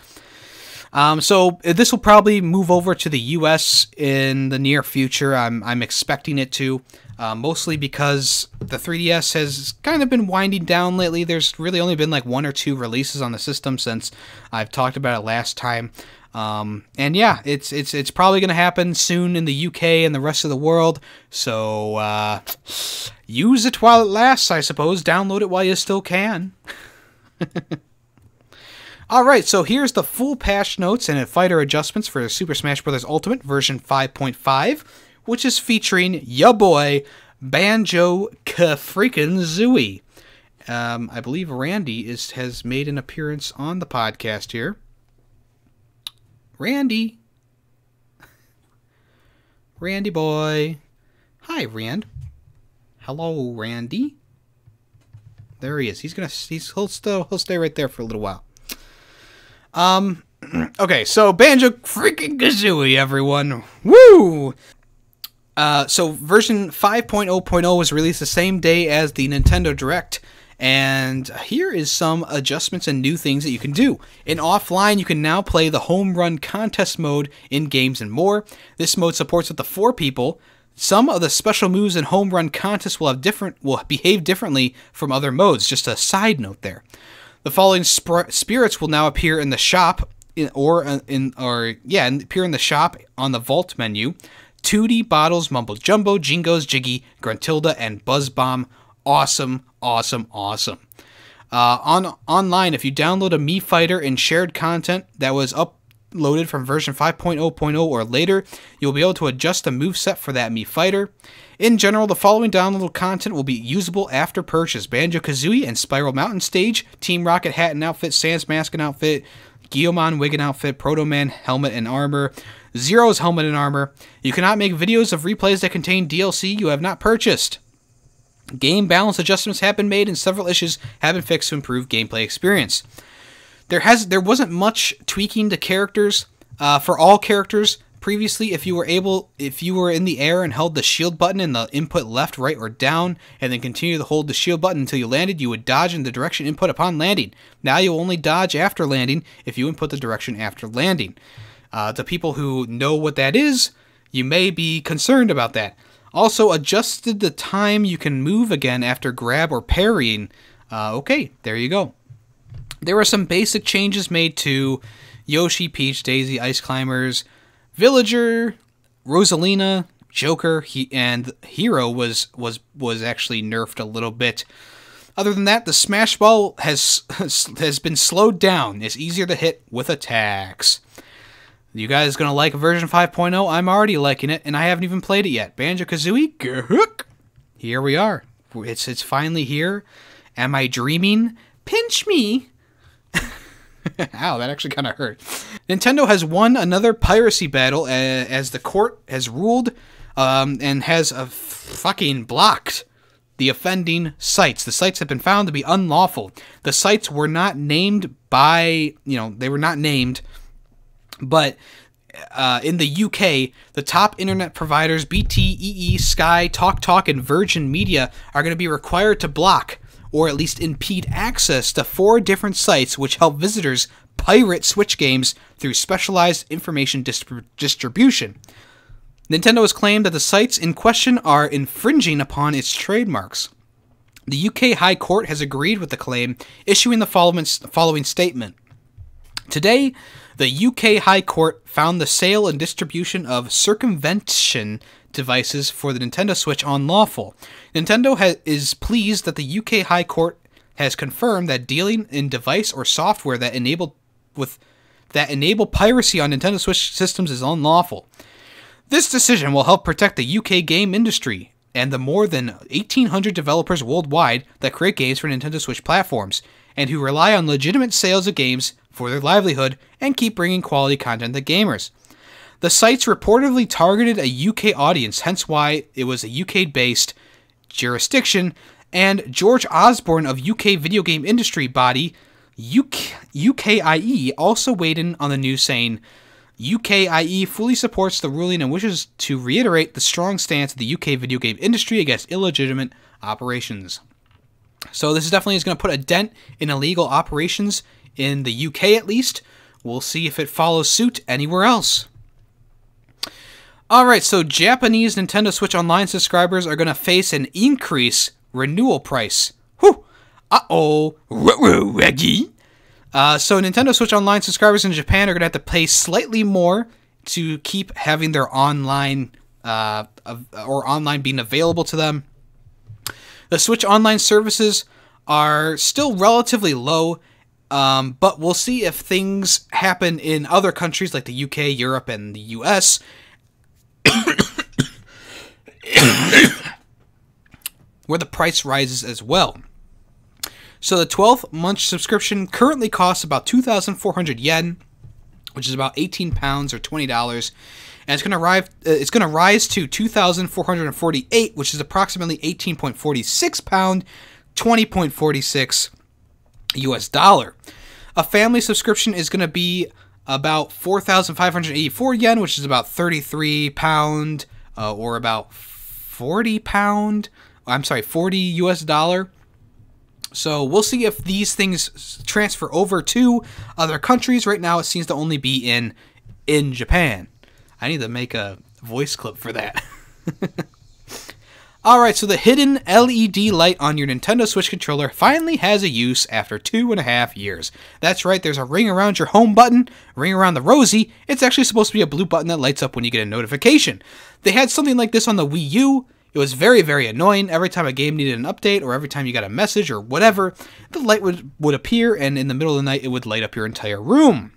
So this will probably move over to the US in the near future. I'm expecting it to, mostly because the 3DS has kind of been winding down lately. There's really only been like 1 or 2 releases on the system since I've talked about it last time. And yeah, it's probably going to happen soon in the UK and the rest of the world. So use it while it lasts, I suppose. Download it while you still can. Alright, so here's the full patch notes and fighter adjustments for Super Smash Bros. Ultimate version 5.5, which is featuring ya boy, Banjo-Kazooie. I believe Randy has made an appearance on the podcast here. Randy. Randy boy. Hi, Rand. Hello, Randy. There he is. He'll stay right there for a little while. Okay, so Banjo-Kazooie, everyone. Woo! So version 5.0.0 was released the same day as the Nintendo Direct, and here is some adjustments and new things that you can do. In offline, you can now play the home run contest mode in games and more. This mode supports up to 4 people. Some of the special moves in home run contests will behave differently from other modes. Just a side note there. The following spirits will now appear in the shop, appear in the shop on the Vault menu. Tootie, Bottles, Mumble Jumbo, Jingos, Jiggy, Gruntilda, and Buzzbomb. Awesome, awesome, awesome. Online, if you download a Mii Fighter and shared content that was uploaded from version 5.0.0 or later, you'll be able to adjust the moveset for that Mii Fighter. In general, the following downloadable content will be usable after purchase: Banjo-Kazooie and Spiral Mountain Stage, Team Rocket Hat and Outfit, Sans Mask and Outfit, Guilmon Wig and Outfit, Proto Man Helmet and Armor, Zero's Helmet and Armor. You cannot make videos of replays that contain DLC you have not purchased. Game balance adjustments have been made and several issues have been fixed to improve gameplay experience. There wasn't much tweaking to characters for all characters. Previously, if you were in the air and held the shield button in the input left, right, or down, and then continue to hold the shield button until you landed, you would dodge in the direction input upon landing. Now you'll only dodge after landing if you input the direction after landing. To people who know what that is, you may be concerned about that. Also, adjusted the time you can move again after grab or parrying. Okay, there you go. There were some basic changes made to Yoshi, Peach, Daisy, Ice Climbers, Villager, Rosalina, Joker, and Hero was actually nerfed a little bit. Other than that, the Smash Ball has been slowed down. It's easier to hit with attacks. You guys gonna like version 5.0? I'm already liking it, and I haven't even played it yet. Banjo-Kazooie, here we are. It's finally here. Am I dreaming? Pinch me. Ow, that actually kind of hurt. Nintendo has won another piracy battle as the court has ruled and has fucking blocked the offending sites. The sites have been found to be unlawful. The sites were not named by, they were not named, but in the UK, the top internet providers, BT, EE, Sky, TalkTalk, and Virgin Media, are going to be required to block or at least impede access to 4 different sites which help visitors pirate Switch games through specialized information distribution. Nintendo has claimed that the sites in question are infringing upon its trademarks. The UK High Court has agreed with the claim, issuing the following statement. Today, the UK High Court found the sale and distribution of circumvention devices for the Nintendo Switch unlawful. Nintendo is pleased that the UK High Court has confirmed that dealing in device or software that enable piracy on Nintendo Switch systems is unlawful. This decision will help protect the UK game industry and the more than 1,800 developers worldwide that create games for Nintendo Switch platforms and who rely on legitimate sales of games for their livelihood and keep bringing quality content to gamers. The sites reportedly targeted a UK audience, hence why it was a UK-based jurisdiction, and George Osborne of UK video game industry body UKIE also weighed in on the news, saying, UKIE fully supports the ruling and wishes to reiterate the strong stance of the UK video game industry against illegitimate operations. So this definitely is going to put a dent in illegal operations in the UK at least. We'll see if it follows suit anywhere else. Alright, so Japanese Nintendo Switch Online subscribers are going to face an increase renewal price. Whew! Uh-oh! Reggie! So Nintendo Switch Online subscribers in Japan are going to have to pay slightly more to keep having their online, online being available to them. The Switch Online services are still relatively low, but we'll see if things happen in other countries like the UK, Europe, and the US. Where the price rises as well. So the 12-month subscription currently costs about 2,400 yen, which is about 18 pounds or $20, and it's going to rise to 2,448, which is approximately 18.46 pound, 20.46 US dollar. A family subscription is going to be about 4,584 yen, which is about 33 pound, or about 40 pound. I'm sorry, 40 US dollar. So we'll see if these things transfer over to other countries. Right now, it seems to only be in Japan. I need to make a voice clip for that. Alright, so the hidden LED light on your Nintendo Switch controller finally has a use after 2.5 years. That's right, there's a ring around your home button, ring around the rosy. It's actually supposed to be a blue button that lights up when you get a notification. They had something like this on the Wii U. It was very, very annoying. Every time a game needed an update, or every time you got a message, or whatever, the light would appear, and in the middle of the night, it would light up your entire room.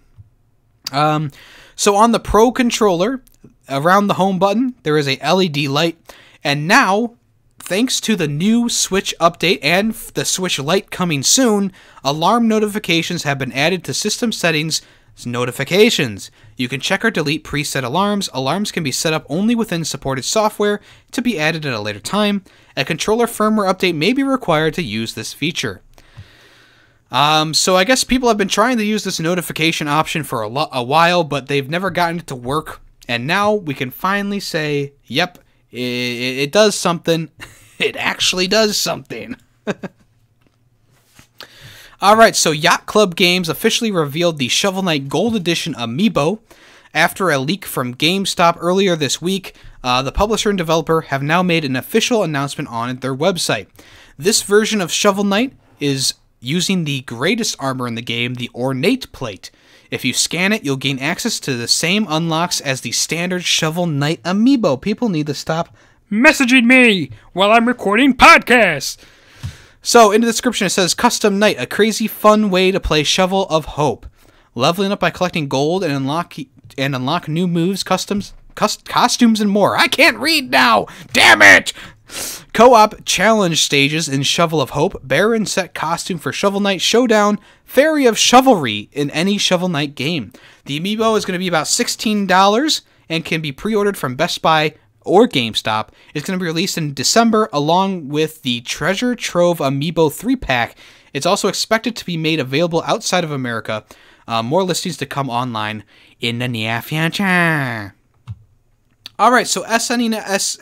So on the Pro controller, around the home button, there is a LED light, and now, thanks to the new Switch update and the Switch Lite coming soon, alarm notifications have been added to system settings notifications. You can check or delete preset alarms. Alarms can be set up only within supported software to be added at a later time. A controller firmware update may be required to use this feature. So I guess people have been trying to use this notification option for a while, but they've never gotten it to work. And now we can finally say, yep, it does something. It actually does something. Alright, so Yacht Club Games officially revealed the Shovel Knight Gold Edition Amiibo. After a leak from GameStop earlier this week, the publisher and developer have now made an official announcement on their website. This version of Shovel Knight is using the greatest armor in the game, the Ornate Plate. If you scan it, you'll gain access to the same unlocks as the standard Shovel Knight Amiibo. People need to stop messaging me while I'm recording podcasts. So, in the description it says, Custom Knight, a crazy fun way to play Shovel of Hope. Leveling up by collecting gold and unlock new moves, costumes, and more. I can't read now! Damn it! Co-op challenge stages in Shovel of Hope, Baron set costume for Shovel Knight Showdown, Fairy of Chivalry in any Shovel Knight game. The Amiibo is going to be about $16 and can be pre-ordered from Best Buy or GameStop. It's going to be released in December along with the Treasure Trove Amiibo 3-pack. It's also expected to be made available outside of America. More listings to come online in the near future. Alright, so SNES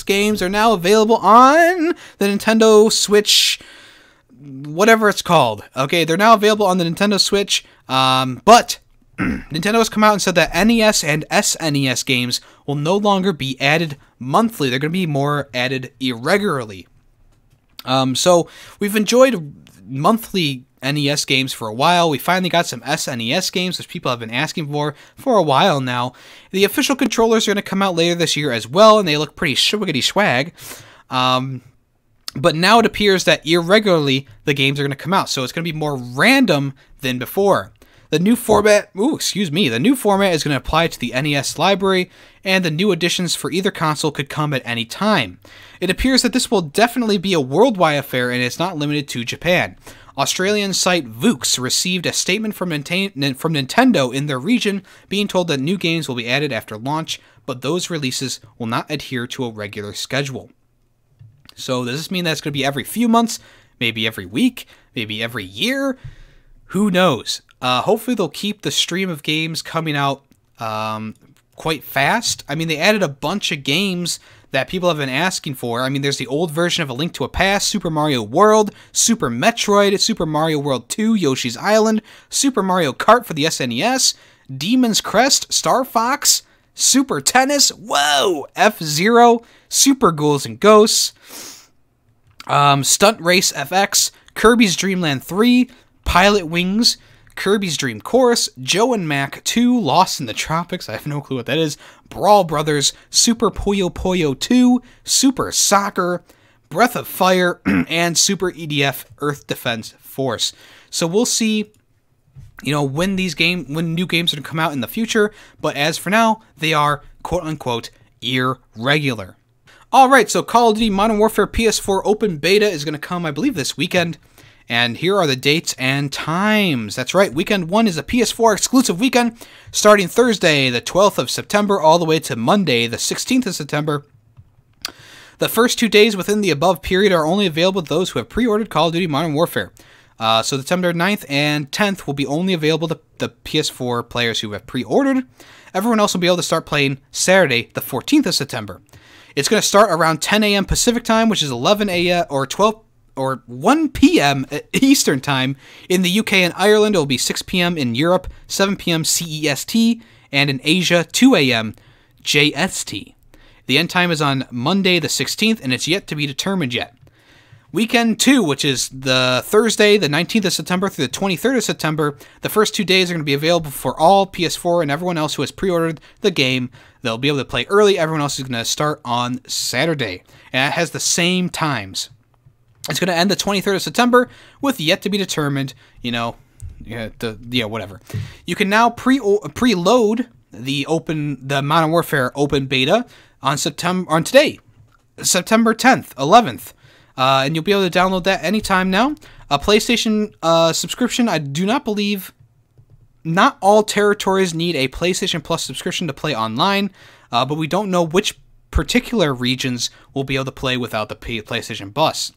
games are now available on the Nintendo Switch, whatever it's called. Okay, they're now available on the Nintendo Switch, but Nintendo has come out and said that NES and SNES games will no longer be added monthly. They're going to be more added irregularly. So we've enjoyed monthly NES games for a while. We finally got some SNES games, which people have been asking for a while now. The official controllers are going to come out later this year as well, and they look pretty swiggity swag. But now it appears that irregularly the games are going to come out, so it's going to be more random than before. The new format, the new format is going to apply to the NES library, and the new additions for either console could come at any time. It appears that this will definitely be a worldwide affair, and it's not limited to Japan. Australian site Vooks received a statement from Nintendo in their region, being told that new games will be added after launch, but those releases will not adhere to a regular schedule. So does this mean that it's going to be every few months, maybe every week, maybe every year? Who knows? Hopefully they'll keep the stream of games coming out quite fast. I mean, they added a bunch of games that people have been asking for. I mean, there's the old version of A Link to a Past, Super Mario World, Super Metroid, Super Mario World 2, Yoshi's Island, Super Mario Kart for the SNES, Demon's Crest, Star Fox, Super Tennis, whoa, F-Zero, Super Ghouls and Ghosts, Stunt Race FX, Kirby's Dream Land 3, Pilot Wings, Kirby's Dream Chorus, Joe and Mac 2, Lost in the Tropics, I have no clue what that is, Brawl Brothers, Super Puyo Puyo 2, Super Soccer, Breath of Fire, and Super EDF Earth Defense Force. So we'll see, when new games are going to come out in the future, but as for now, they are quote-unquote irregular. Alright, so Call of Duty Modern Warfare PS4 Open Beta is going to come, I believe, this weekend. And here are the dates and times. That's right, Weekend 1 is a PS4 exclusive weekend, starting Thursday, the 12th of September, all the way to Monday, the 16th of September. The first 2 days within the above period are only available to those who have pre-ordered Call of Duty Modern Warfare. So September 9th and 10th will be only available to the PS4 players who have pre-ordered. Everyone else will be able to start playing Saturday, the 14th of September. It's going to start around 10 a.m. Pacific time, which is 11 a.m. or 1 p.m. Eastern Time. In the UK and Ireland, it will be 6 p.m. in Europe, 7 p.m. CEST, and in Asia, 2 a.m. JST. The end time is on Monday the 16th, and it's yet to be determined yet. Weekend 2, which is the Thursday, the 19th of September through the 23rd of September, the first 2 days are going to be available for all PS4 and everyone else who has pre-ordered the game. They'll be able to play early. Everyone else is going to start on Saturday, and it has the same times. It's going to end the 23rd of September with yet to be determined, whatever. You can now preload the Modern Warfare open beta on today, September 10th, 11th. And you'll be able to download that anytime now. A PlayStation subscription, I do not believe. Not all territories need a PlayStation Plus subscription to play online, but we don't know which particular regions will be able to play without the PlayStation Plus.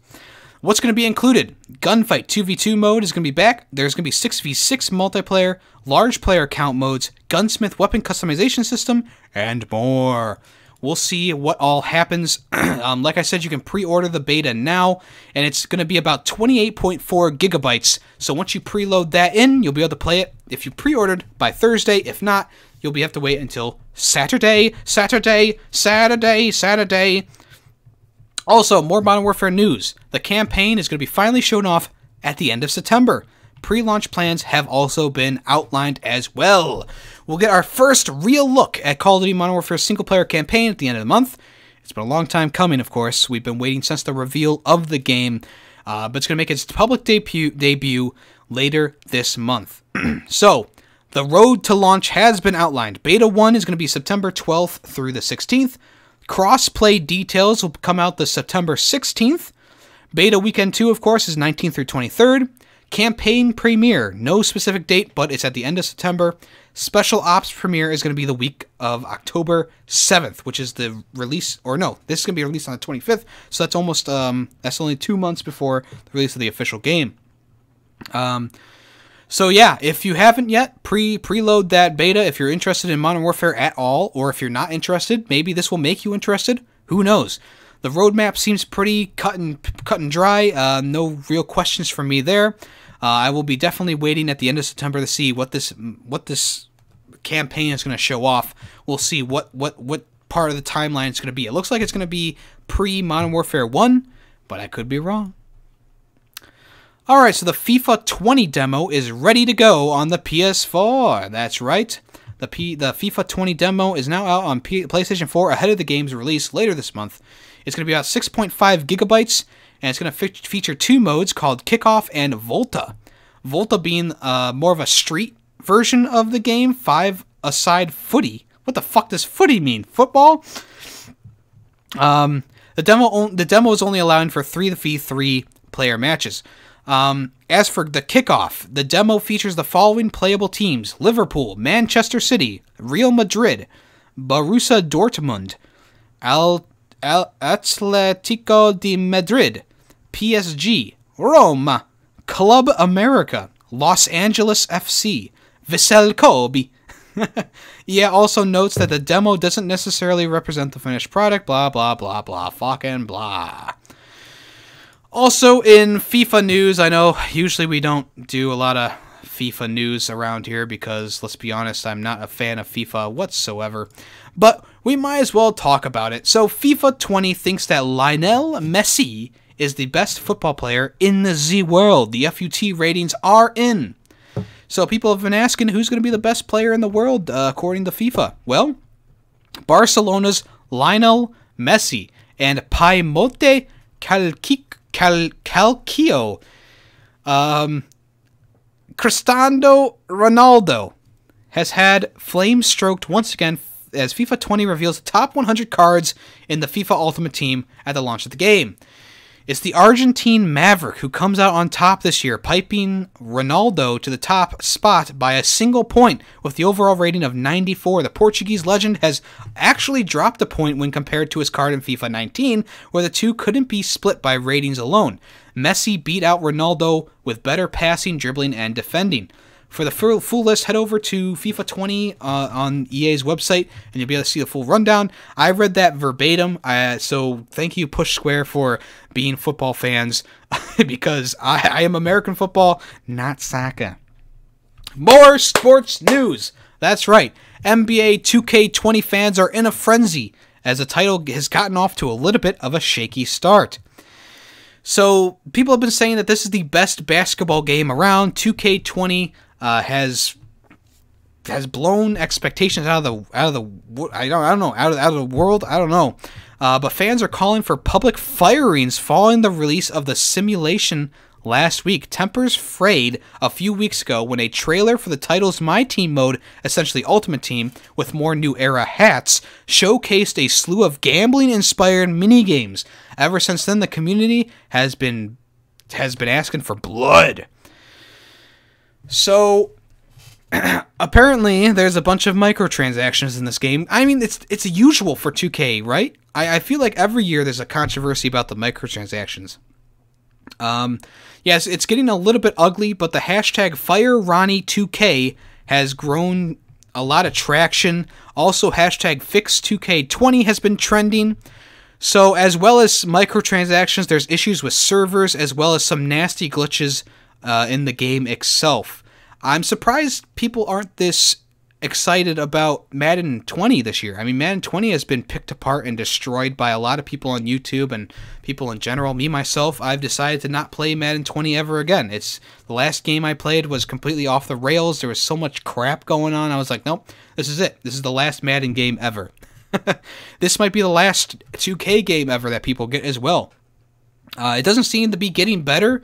What's going to be included? Gunfight 2v2 mode is going to be back. There's going to be 6v6 multiplayer, large player count modes, gunsmith weapon customization system, and more. We'll see what all happens. Like I said, you can pre-order the beta now, and it's going to be about 28.4 gigabytes. So once you preload that in, you'll be able to play it if you pre-ordered by Thursday. If not, you'll have to wait until Saturday. Also, more Modern Warfare news. The campaign is going to be finally shown off at the end of September. Pre-launch plans have also been outlined as well. We'll get our first real look at Call of Duty Modern Warfare's single-player campaign at the end of the month. It's been a long time coming, of course. We've been waiting since the reveal of the game, but it's going to make its public debut later this month. So, the road to launch has been outlined. Beta 1 is going to be September 12th through the 16th. Cross-play details will come out the September 16th. Beta Weekend 2, of course, is 19th through 23rd. Campaign premiere, no specific date, but it's at the end of September. Special Ops premiere is going to be the week of October 7th, which is the release, or no, this is going to be released on the 25th, so that's almost, that's only 2 months before the release of the official game. So yeah, if you haven't yet, preload that beta if you're interested in Modern Warfare at all, or if you're not interested, maybe this will make you interested, who knows. The roadmap seems pretty cut and dry, no real questions from me there. I will be definitely waiting at the end of September to see what this campaign is going to show off. We'll see what part of the timeline it's going to be. It looks like it's going to be pre-Modern Warfare 1, but I could be wrong. Alright, so the FIFA 20 demo is ready to go on the PS4. That's right. The FIFA 20 demo is now out on PlayStation 4 ahead of the game's release later this month. It's going to be about 6.5 gigabytes, and it's going to feature 2 modes called Kickoff and Volta. Volta being more of a street version of the game, 5-a-side footy. What the fuck does footy mean? Football? The demo is only allowing for 3v3 player matches. As for the Kickoff, the demo features the following playable teams: Liverpool, Manchester City, Real Madrid, Borussia Dortmund, Atletico de Madrid, PSG, Roma, Club America, Los Angeles FC, Vissel Kobe. Yeah, also notes that the demo doesn't necessarily represent the finished product, blah, blah, blah, blah, fucking blah. Also, in FIFA news, I know usually we don't do a lot of FIFA news around here because, let's be honest, I'm not a fan of FIFA whatsoever. But we might as well talk about it. So, FIFA 20 thinks that Lionel Messi is the best football player in the Z world. The FUT ratings are in. So, people have been asking who's going to be the best player in the world according to FIFA. Well, Barcelona's Lionel Messi and Piemonte Calcio, Cristiano Ronaldo has had flames stroked once again as FIFA 20 reveals the top 100 cards in the FIFA Ultimate Team at the launch of the game. It's the Argentine Maverick who comes out on top this year, piping Ronaldo to the top spot by a single point with the overall rating of 94. The Portuguese legend has actually dropped a point when compared to his card in FIFA 19, where the two couldn't be split by ratings alone. Messi beat out Ronaldo with better passing, dribbling, and defending. For the full list, head over to FIFA 20 on EA's website, and you'll be able to see the full rundown. I read that verbatim, so thank you, Push Square, for being football fans, because I am American football, not soccer. More sports news! That's right, NBA 2K20 fans are in a frenzy as the title has gotten off to a little bit of a shaky start. So people have been saying that this is the best basketball game around. 2K20 has blown expectations out of the world. I don't know. But fans are calling for public firings following the release of the simulation last week. Tempers frayed a few weeks ago when a trailer for the title's My Team mode, essentially Ultimate Team, with more new era hats, showcased a slew of gambling-inspired minigames. Ever since then, the community has been asking for blood. So apparently, there's a bunch of microtransactions in this game. I mean, it's usual for 2K, right? I feel like every year there's a controversy about the microtransactions. Yes, it's getting a little bit ugly, but the hashtag FireRonnie2K has grown a lot of traction. Also, hashtag Fix2K20 has been trending. So, as well as microtransactions, there's issues with servers, as well as some nasty glitches in the game itself. I'm surprised people aren't this excited about Madden 20 this year. I mean, Madden 20 has been picked apart and destroyed by a lot of people on YouTube and people in general. Me, myself, I've decided to not play Madden 20 ever again. It's the last game I played was completely off the rails. There was so much crap going on. I was like, nope, this is it. This is the last Madden game ever. This might be the last 2K game ever that people get as well. It doesn't seem to be getting better.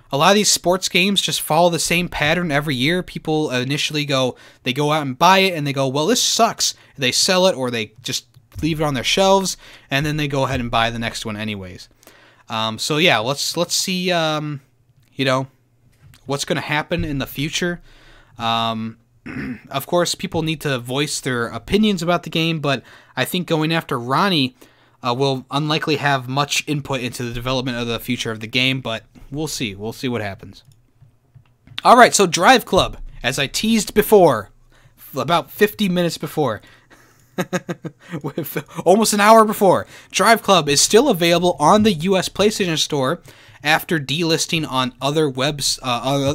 A lot of these sports games just follow the same pattern every year. People initially go out and buy it, and they go, well, this sucks. They sell it, or they just leave it on their shelves, and then they go ahead and buy the next one anyways. So yeah, let's see, what's going to happen in the future. Of course, people need to voice their opinions about the game, but I think going after Ronnie will unlikely have much input into the development of the future of the game, but we'll see. We'll see what happens. All right, so Driveclub, as I teased before, about 50 minutes before, almost an hour before, Driveclub is still available on the US PlayStation Store after delisting on other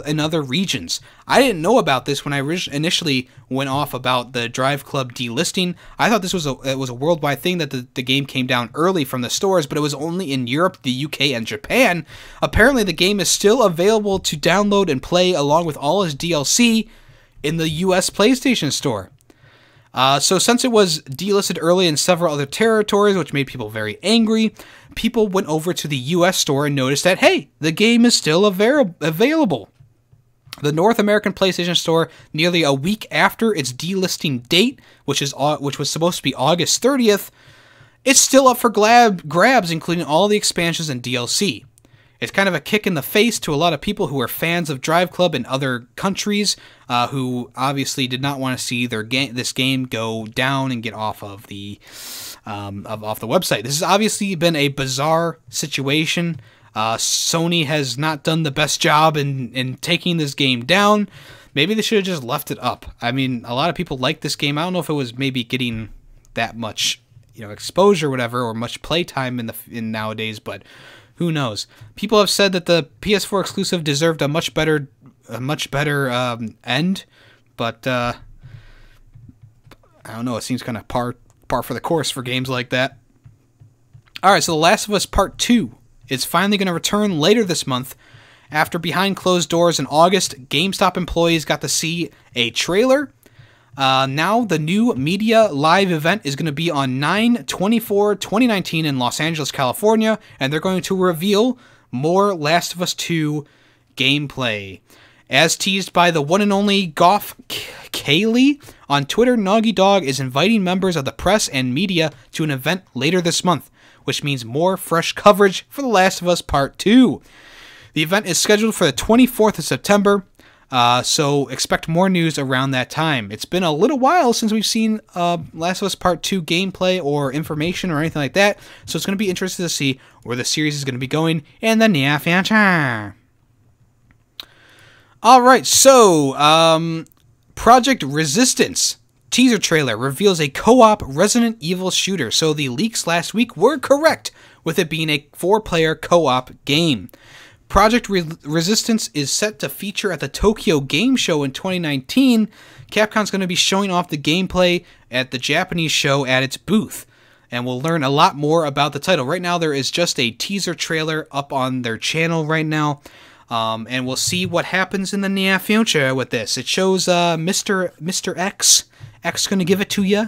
in other regions. I didn't know about this when I initially went off about the Driveclub delisting. I thought this was a worldwide thing, that the game came down early from the stores, but it was only in Europe, the UK, and Japan. Apparently, the game is still available to download and play along with all its DLC in the US PlayStation Store. So since it was delisted early in several other territories, which made people very angry, people went over to the US store and noticed that, hey, the game is still available. The North American PlayStation Store, nearly a week after its delisting date, which was supposed to be August 30th, it's still up for grabs, including all the expansions and DLC. It's kind of a kick in the face to a lot of people who are fans of Driveclub in other countries, who obviously did not want to see this game go down and get off of the website. This has obviously been a bizarre situation. Sony has not done the best job in taking this game down. Maybe they should have just left it up. I mean, a lot of people like this game. I don't know if it was maybe getting that much, exposure or whatever, or much playtime in nowadays, but who knows? People have said that the PS4 exclusive deserved a much better end, but I don't know. It seems kind of par for the course for games like that. All right, so The Last of Us Part 2 is finally going to return later this month. After behind closed doors in August, GameStop employees got to see a trailer. Now the new media live event is going to be on 9/24/2019 in Los Angeles, California, and they're going to reveal more Last of Us 2 gameplay. As teased by the one and only Goff Kaylee on Twitter, Naughty Dog is inviting members of the press and media to an event later this month, which means more fresh coverage for The Last of Us Part 2. The event is scheduled for the 24th of September. So expect more news around that time. It's been a little while since we've seen Last of Us Part 2 gameplay or information or anything like that, so it's going to be interesting to see where the series is going to be going in the near future. Alright, so Project Resistance teaser trailer reveals a co-op Resident Evil shooter, so the leaks last week were correct, with it being a 4-player co-op game. Project Resistance is set to feature at the Tokyo Game Show in 2019. Capcom's going to be showing off the gameplay at the Japanese show at its booth. and we'll learn a lot more about the title. Right now, there is just a teaser trailer up on their channel right now, and we'll see what happens in the near future with this. It shows Mr. X. X going to give it to you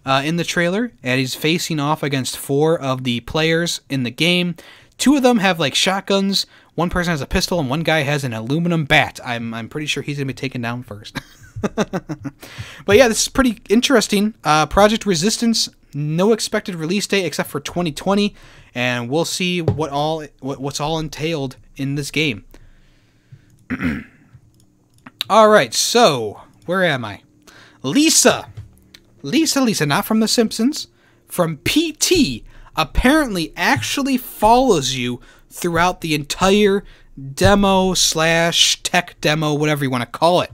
in the trailer, and he's facing off against 4 of the players in the game. 2 of them have like shotguns. One person has a pistol, and one guy has an aluminum bat. I'm pretty sure he's going to be taken down first. But yeah, this is pretty interesting. Project Resistance, no expected release date except for 2020, and we'll see what's all entailed in this game. All right, so where am I? Lisa, not from The Simpsons, from PT, apparently actually follows you throughout the entire demo / tech demo, whatever you want to call it.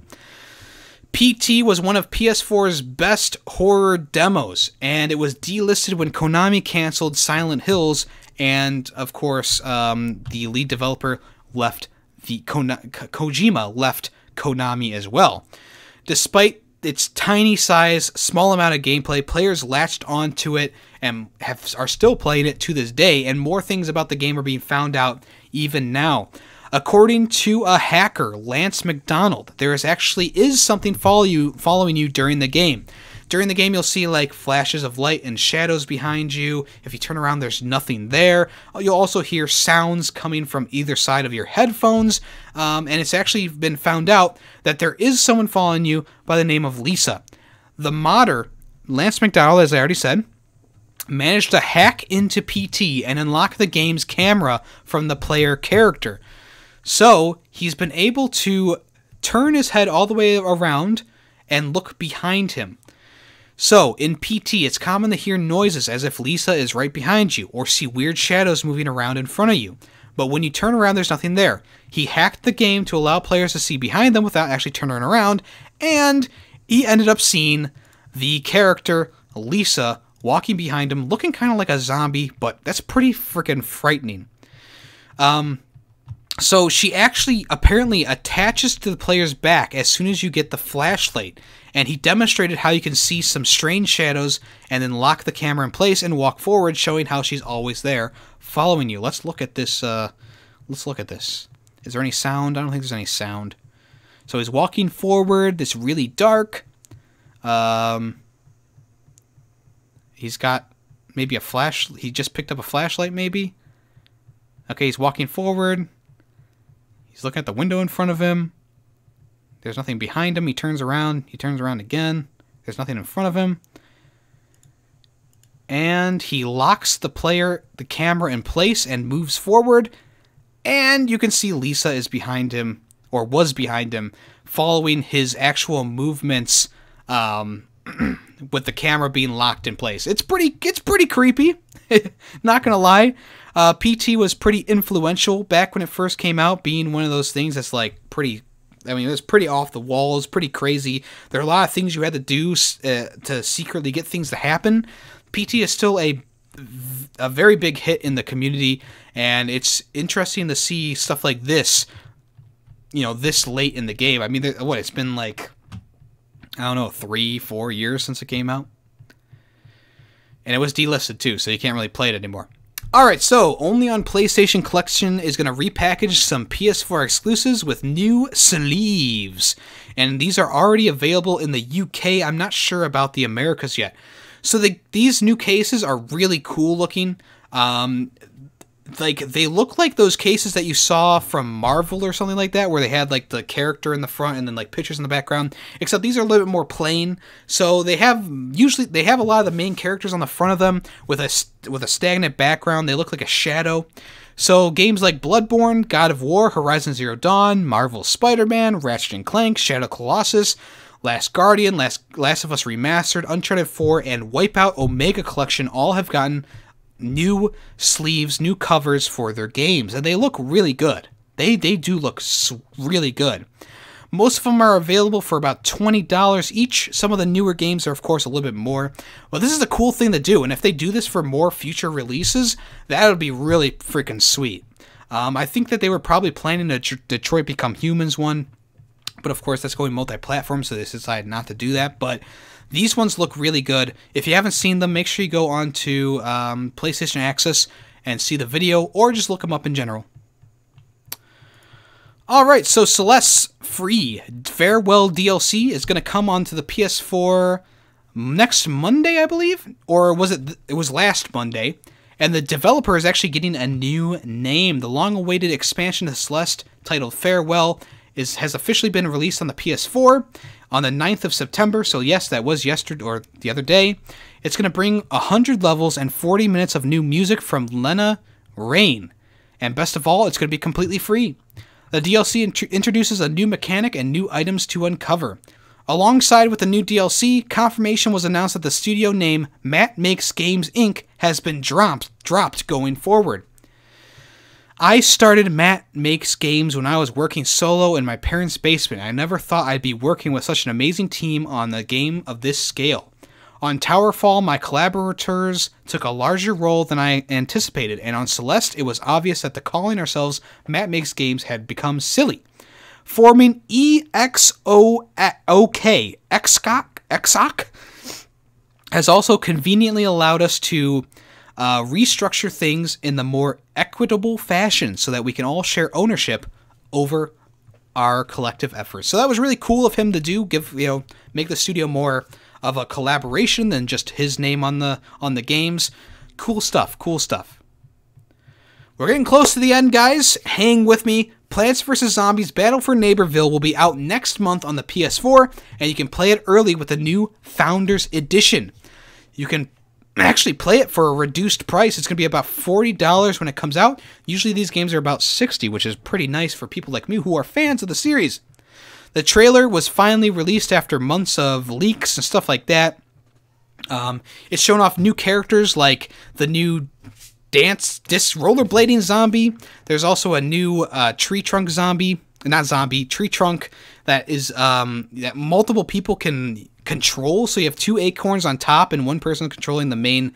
PT was one of PS4's best horror demos, and it was delisted when Konami canceled Silent Hills, and of course, the lead developer left Kojima left Konami as well. Despite its tiny size, small amount of gameplay, players latched onto it and are still playing it to this day, and more things about the game are being found out even now. According to a hacker, Lance McDonald, there actually is something following you during the game. During the game, you'll see like flashes of light and shadows behind you. If you turn around, there's nothing there. You'll also hear sounds coming from either side of your headphones. And it's actually been found out that there is someone following you by the name of Lisa. The modder, Lance McDonald, as I already said, managed to hack into PT and unlock the game's camera from the player character. So he's been able to turn his head all the way around and look behind him. So, in PT, it's common to hear noises as if Lisa is right behind you, or see weird shadows moving around in front of you. But when you turn around, there's nothing there. He hacked the game to allow players to see behind them without actually turning around, and he ended up seeing the character, Lisa, walking behind him, looking kind of like a zombie, but that's pretty freaking frightening. So she actually apparently attaches to the player's back as soon as you get the flashlight, and he demonstrated how you can see some strange shadows and then lock the camera in place and walk forward, showing how she's always there following you. Let's look at this. Let's look at this. Is there any sound? I don't think there's any sound. So he's walking forward. It's really dark. He's got maybe a flash. He just picked up a flashlight, maybe. Okay, he's walking forward. He's looking at the window in front of him. There's nothing behind him. He turns around. He turns around again. There's nothing in front of him. And he locks the camera in place and moves forward. And you can see Lisa is behind him, or was behind him, following his actual movements with the camera being locked in place. It's pretty creepy. Not gonna lie. PT was pretty influential back when it first came out, being one of those things that's like pretty, I mean, it was pretty off the walls, pretty crazy. There are a lot of things you had to do to secretly get things to happen. PT is still a very big hit in the community, and it's interesting to see stuff like this, you know, this late in the game. I mean, it's been like, I don't know, 3-4 years since it came out. And it was delisted too, so you can't really play it anymore. Alright, so Only on PlayStation Collection is going to repackage some PS4 exclusives with new sleeves. And these are already available in the UK. I'm not sure about the Americas yet. So these new cases are really cool looking. Like, they look like those cases that you saw from Marvel or something like that, where they had like the character in the front and then like pictures in the background, except these are a little bit more plain. So they have a lot of the main characters on the front of them with a stagnant background. They look like a shadow. So games like Bloodborne, God of War, Horizon Zero Dawn, Marvel's Spider-Man, Ratchet & Clank, Shadow Colossus, Last Guardian, Last of Us Remastered, Uncharted 4, and Wipeout Omega Collection all have gotten new sleeves, new covers for their games, and they look really good. They do look really good. Most of them are available for about $20 each. Some of the newer games are, of course, a little bit more. But this is a cool thing to do, and if they do this for more future releases, that would be really freaking sweet. I think that they were probably planning a Detroit Become Humans one, but of course that's going multi-platform, so they decided not to do that. But These ones look really good. If you haven't seen them, make sure you go on to PlayStation Access and see the video, or just look them up in general. Alright, so Celeste's free Farewell DLC is going to come onto the PS4 next Monday, I believe? Or was it... It was last Monday. And the developer is actually getting a new name. The long-awaited expansion to Celeste, titled Farewell, has officially been released on the PS4 on the 9th of September. So yes, that was yesterday or the other day. It's going to bring 100 levels and 40 minutes of new music from Lena Raine. And best of all, it's going to be completely free. The DLC introduces a new mechanic and new items to uncover. Alongside with the new DLC, confirmation was announced that the studio name Matt Makes Games Inc. has been dropped going forward. I started Matt Makes Games when I was working solo in my parents' basement. I never thought I'd be working with such an amazing team on a game of this scale. On Towerfall, my collaborators took a larger role than I anticipated, and on Celeste, it was obvious that the calling ourselves Matt Makes Games had become silly. Forming EXOK, XOC, has also conveniently allowed us to restructure things in the more equitable fashion so that we can all share ownership over our collective efforts. So that was really cool of him to do, make the studio more of a collaboration than just his name on the games. Cool stuff, cool stuff. We're getting close to the end, guys. Hang with me. Plants vs. Zombies Battle for Neighborville will be out next month on the PS4, and you can play it early with the new Founders Edition. You can actually play it for a reduced price. It's going to be about $40 when it comes out. Usually these games are about $60, which is pretty nice for people like me who are fans of the series. The trailer was finally released after months of leaks and stuff like that. It's shown off new characters like the new rollerblading zombie. There's also a new tree trunk zombie, tree trunk that is that multiple people can control. So you have 2 acorns on top and one person controlling the main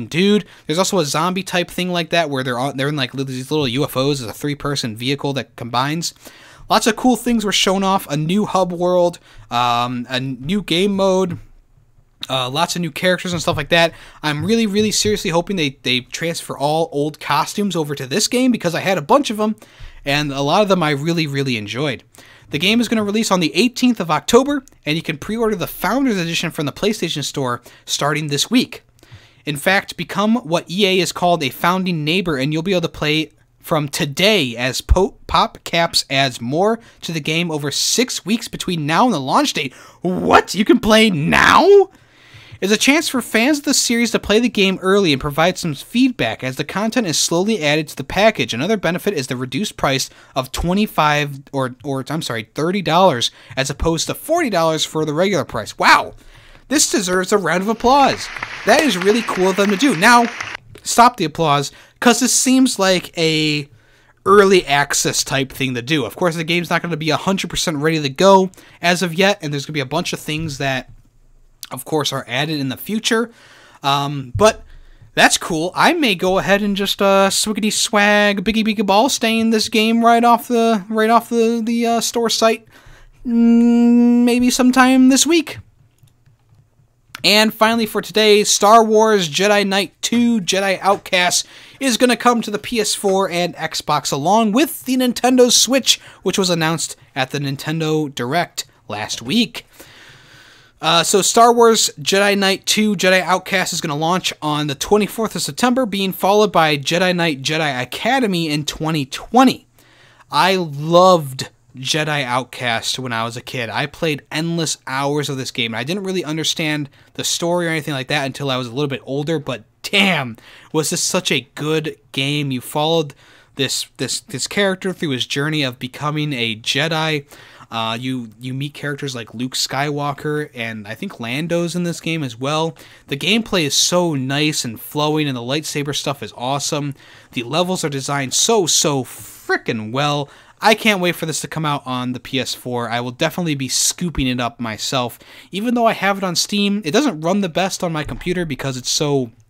dude. There's also a zombie type thing like that where they're in like these little UFOs. It's a 3-person vehicle that combines. Lots of cool things were shown off. A new hub world, a new game mode, lots of new characters and stuff like that. I'm really, really seriously hoping they transfer all old costumes over to this game because I had a bunch of them, and a lot of them I really, really enjoyed. The game is going to release on the 18th of October, and you can pre-order the Founders Edition from the PlayStation Store starting this week. In fact, become what EA is called a founding neighbor, and you'll be able to play from today as PopCaps adds more to the game over 6 weeks between now and the launch date. What? You can play now? It's a chance for fans of the series to play the game early and provide some feedback as the content is slowly added to the package. Another benefit is the reduced price of $30 as opposed to $40 for the regular price. Wow! This deserves a round of applause. That is really cool of them to do. Now, stop the applause, because this seems like a early access type thing to do. Of course, the game's not going to be 100% ready to go as of yet, and there's going to be a bunch of things that, of course, are added in the future. But that's cool. I may go ahead and just swiggity swag, biggie ball stain this game right off the store site, maybe sometime this week. And finally for today, Star Wars Jedi Knight 2 Jedi Outcast is going to come to the PS4 and Xbox along with the Nintendo Switch, which was announced at the Nintendo Direct last week. So Star Wars Jedi Knight 2 Jedi Outcast is going to launch on the 24th of September, being followed by Jedi Knight Jedi Academy in 2020. I loved Jedi Outcast when I was a kid. I played endless hours of this game, and I didn't really understand the story or anything like that until I was a little bit older, but damn, was this such a good game. You followed this character through his journey of becoming a Jedi. You meet characters like Luke Skywalker, and I think Lando's in this game as well. The gameplay is so nice and flowing, and the lightsaber stuff is awesome. The levels are designed so freaking well. I can't wait for this to come out on the PS4. I will definitely be scooping it up myself. Even though I have it on Steam, it doesn't run the best on my computer because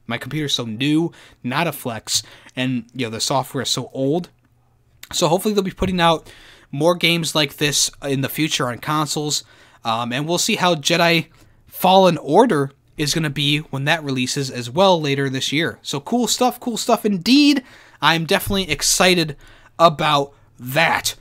my computer's so new, not a flex, and the software is so old. So hopefully they'll be putting out more games like this in the future on consoles, and we'll see how Jedi Fallen Order is going to be when that releases as well later this year. So cool stuff indeed. I'm definitely excited about that.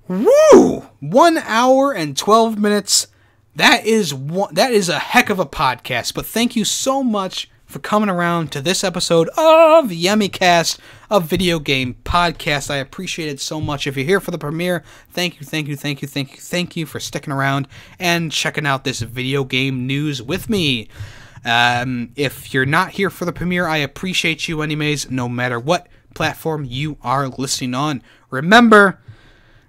Woo! 1 hour and 12 minutes. That is a heck of a podcast, but thank you so much for coming around to this episode of YemmyCast, a video game podcast. I appreciate it so much. If you're here for the premiere, thank you for sticking around and checking out this video game news with me. If you're not here for the premiere, I appreciate you anyways, no matter what platform you are listening on. Remember,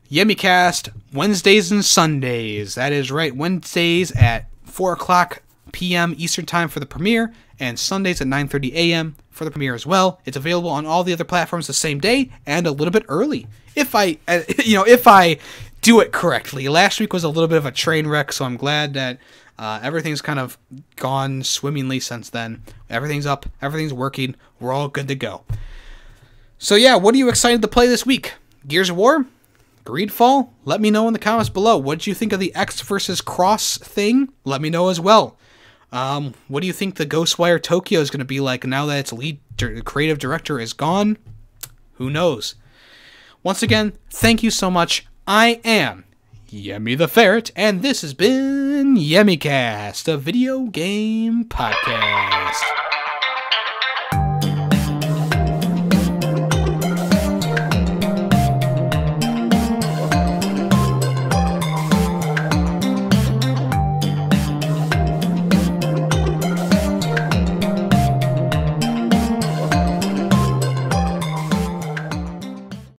YemmyCast, Wednesdays and Sundays. That is right, Wednesdays at 4 o'clock p.m. Eastern Time for the premiere, and Sundays at 9:30 a.m. for the premiere as well. It's available on all the other platforms the same day and a little bit early, if I do it correctly. Last week was a little bit of a train wreck, so I'm glad that everything's kind of gone swimmingly since then. Everything's up, everything's working, we're all good to go. So yeah, what are you excited to play this week? Gears of War? Greedfall? Let me know in the comments below. What did you think of the X versus Cross thing? Let me know as well. What do you think the Ghostwire Tokyo is going to be like now that its lead creative director is gone? Who knows? Once again, thank you so much. I am YemmytheFerret, and this has been YemmyCast, a video game podcast.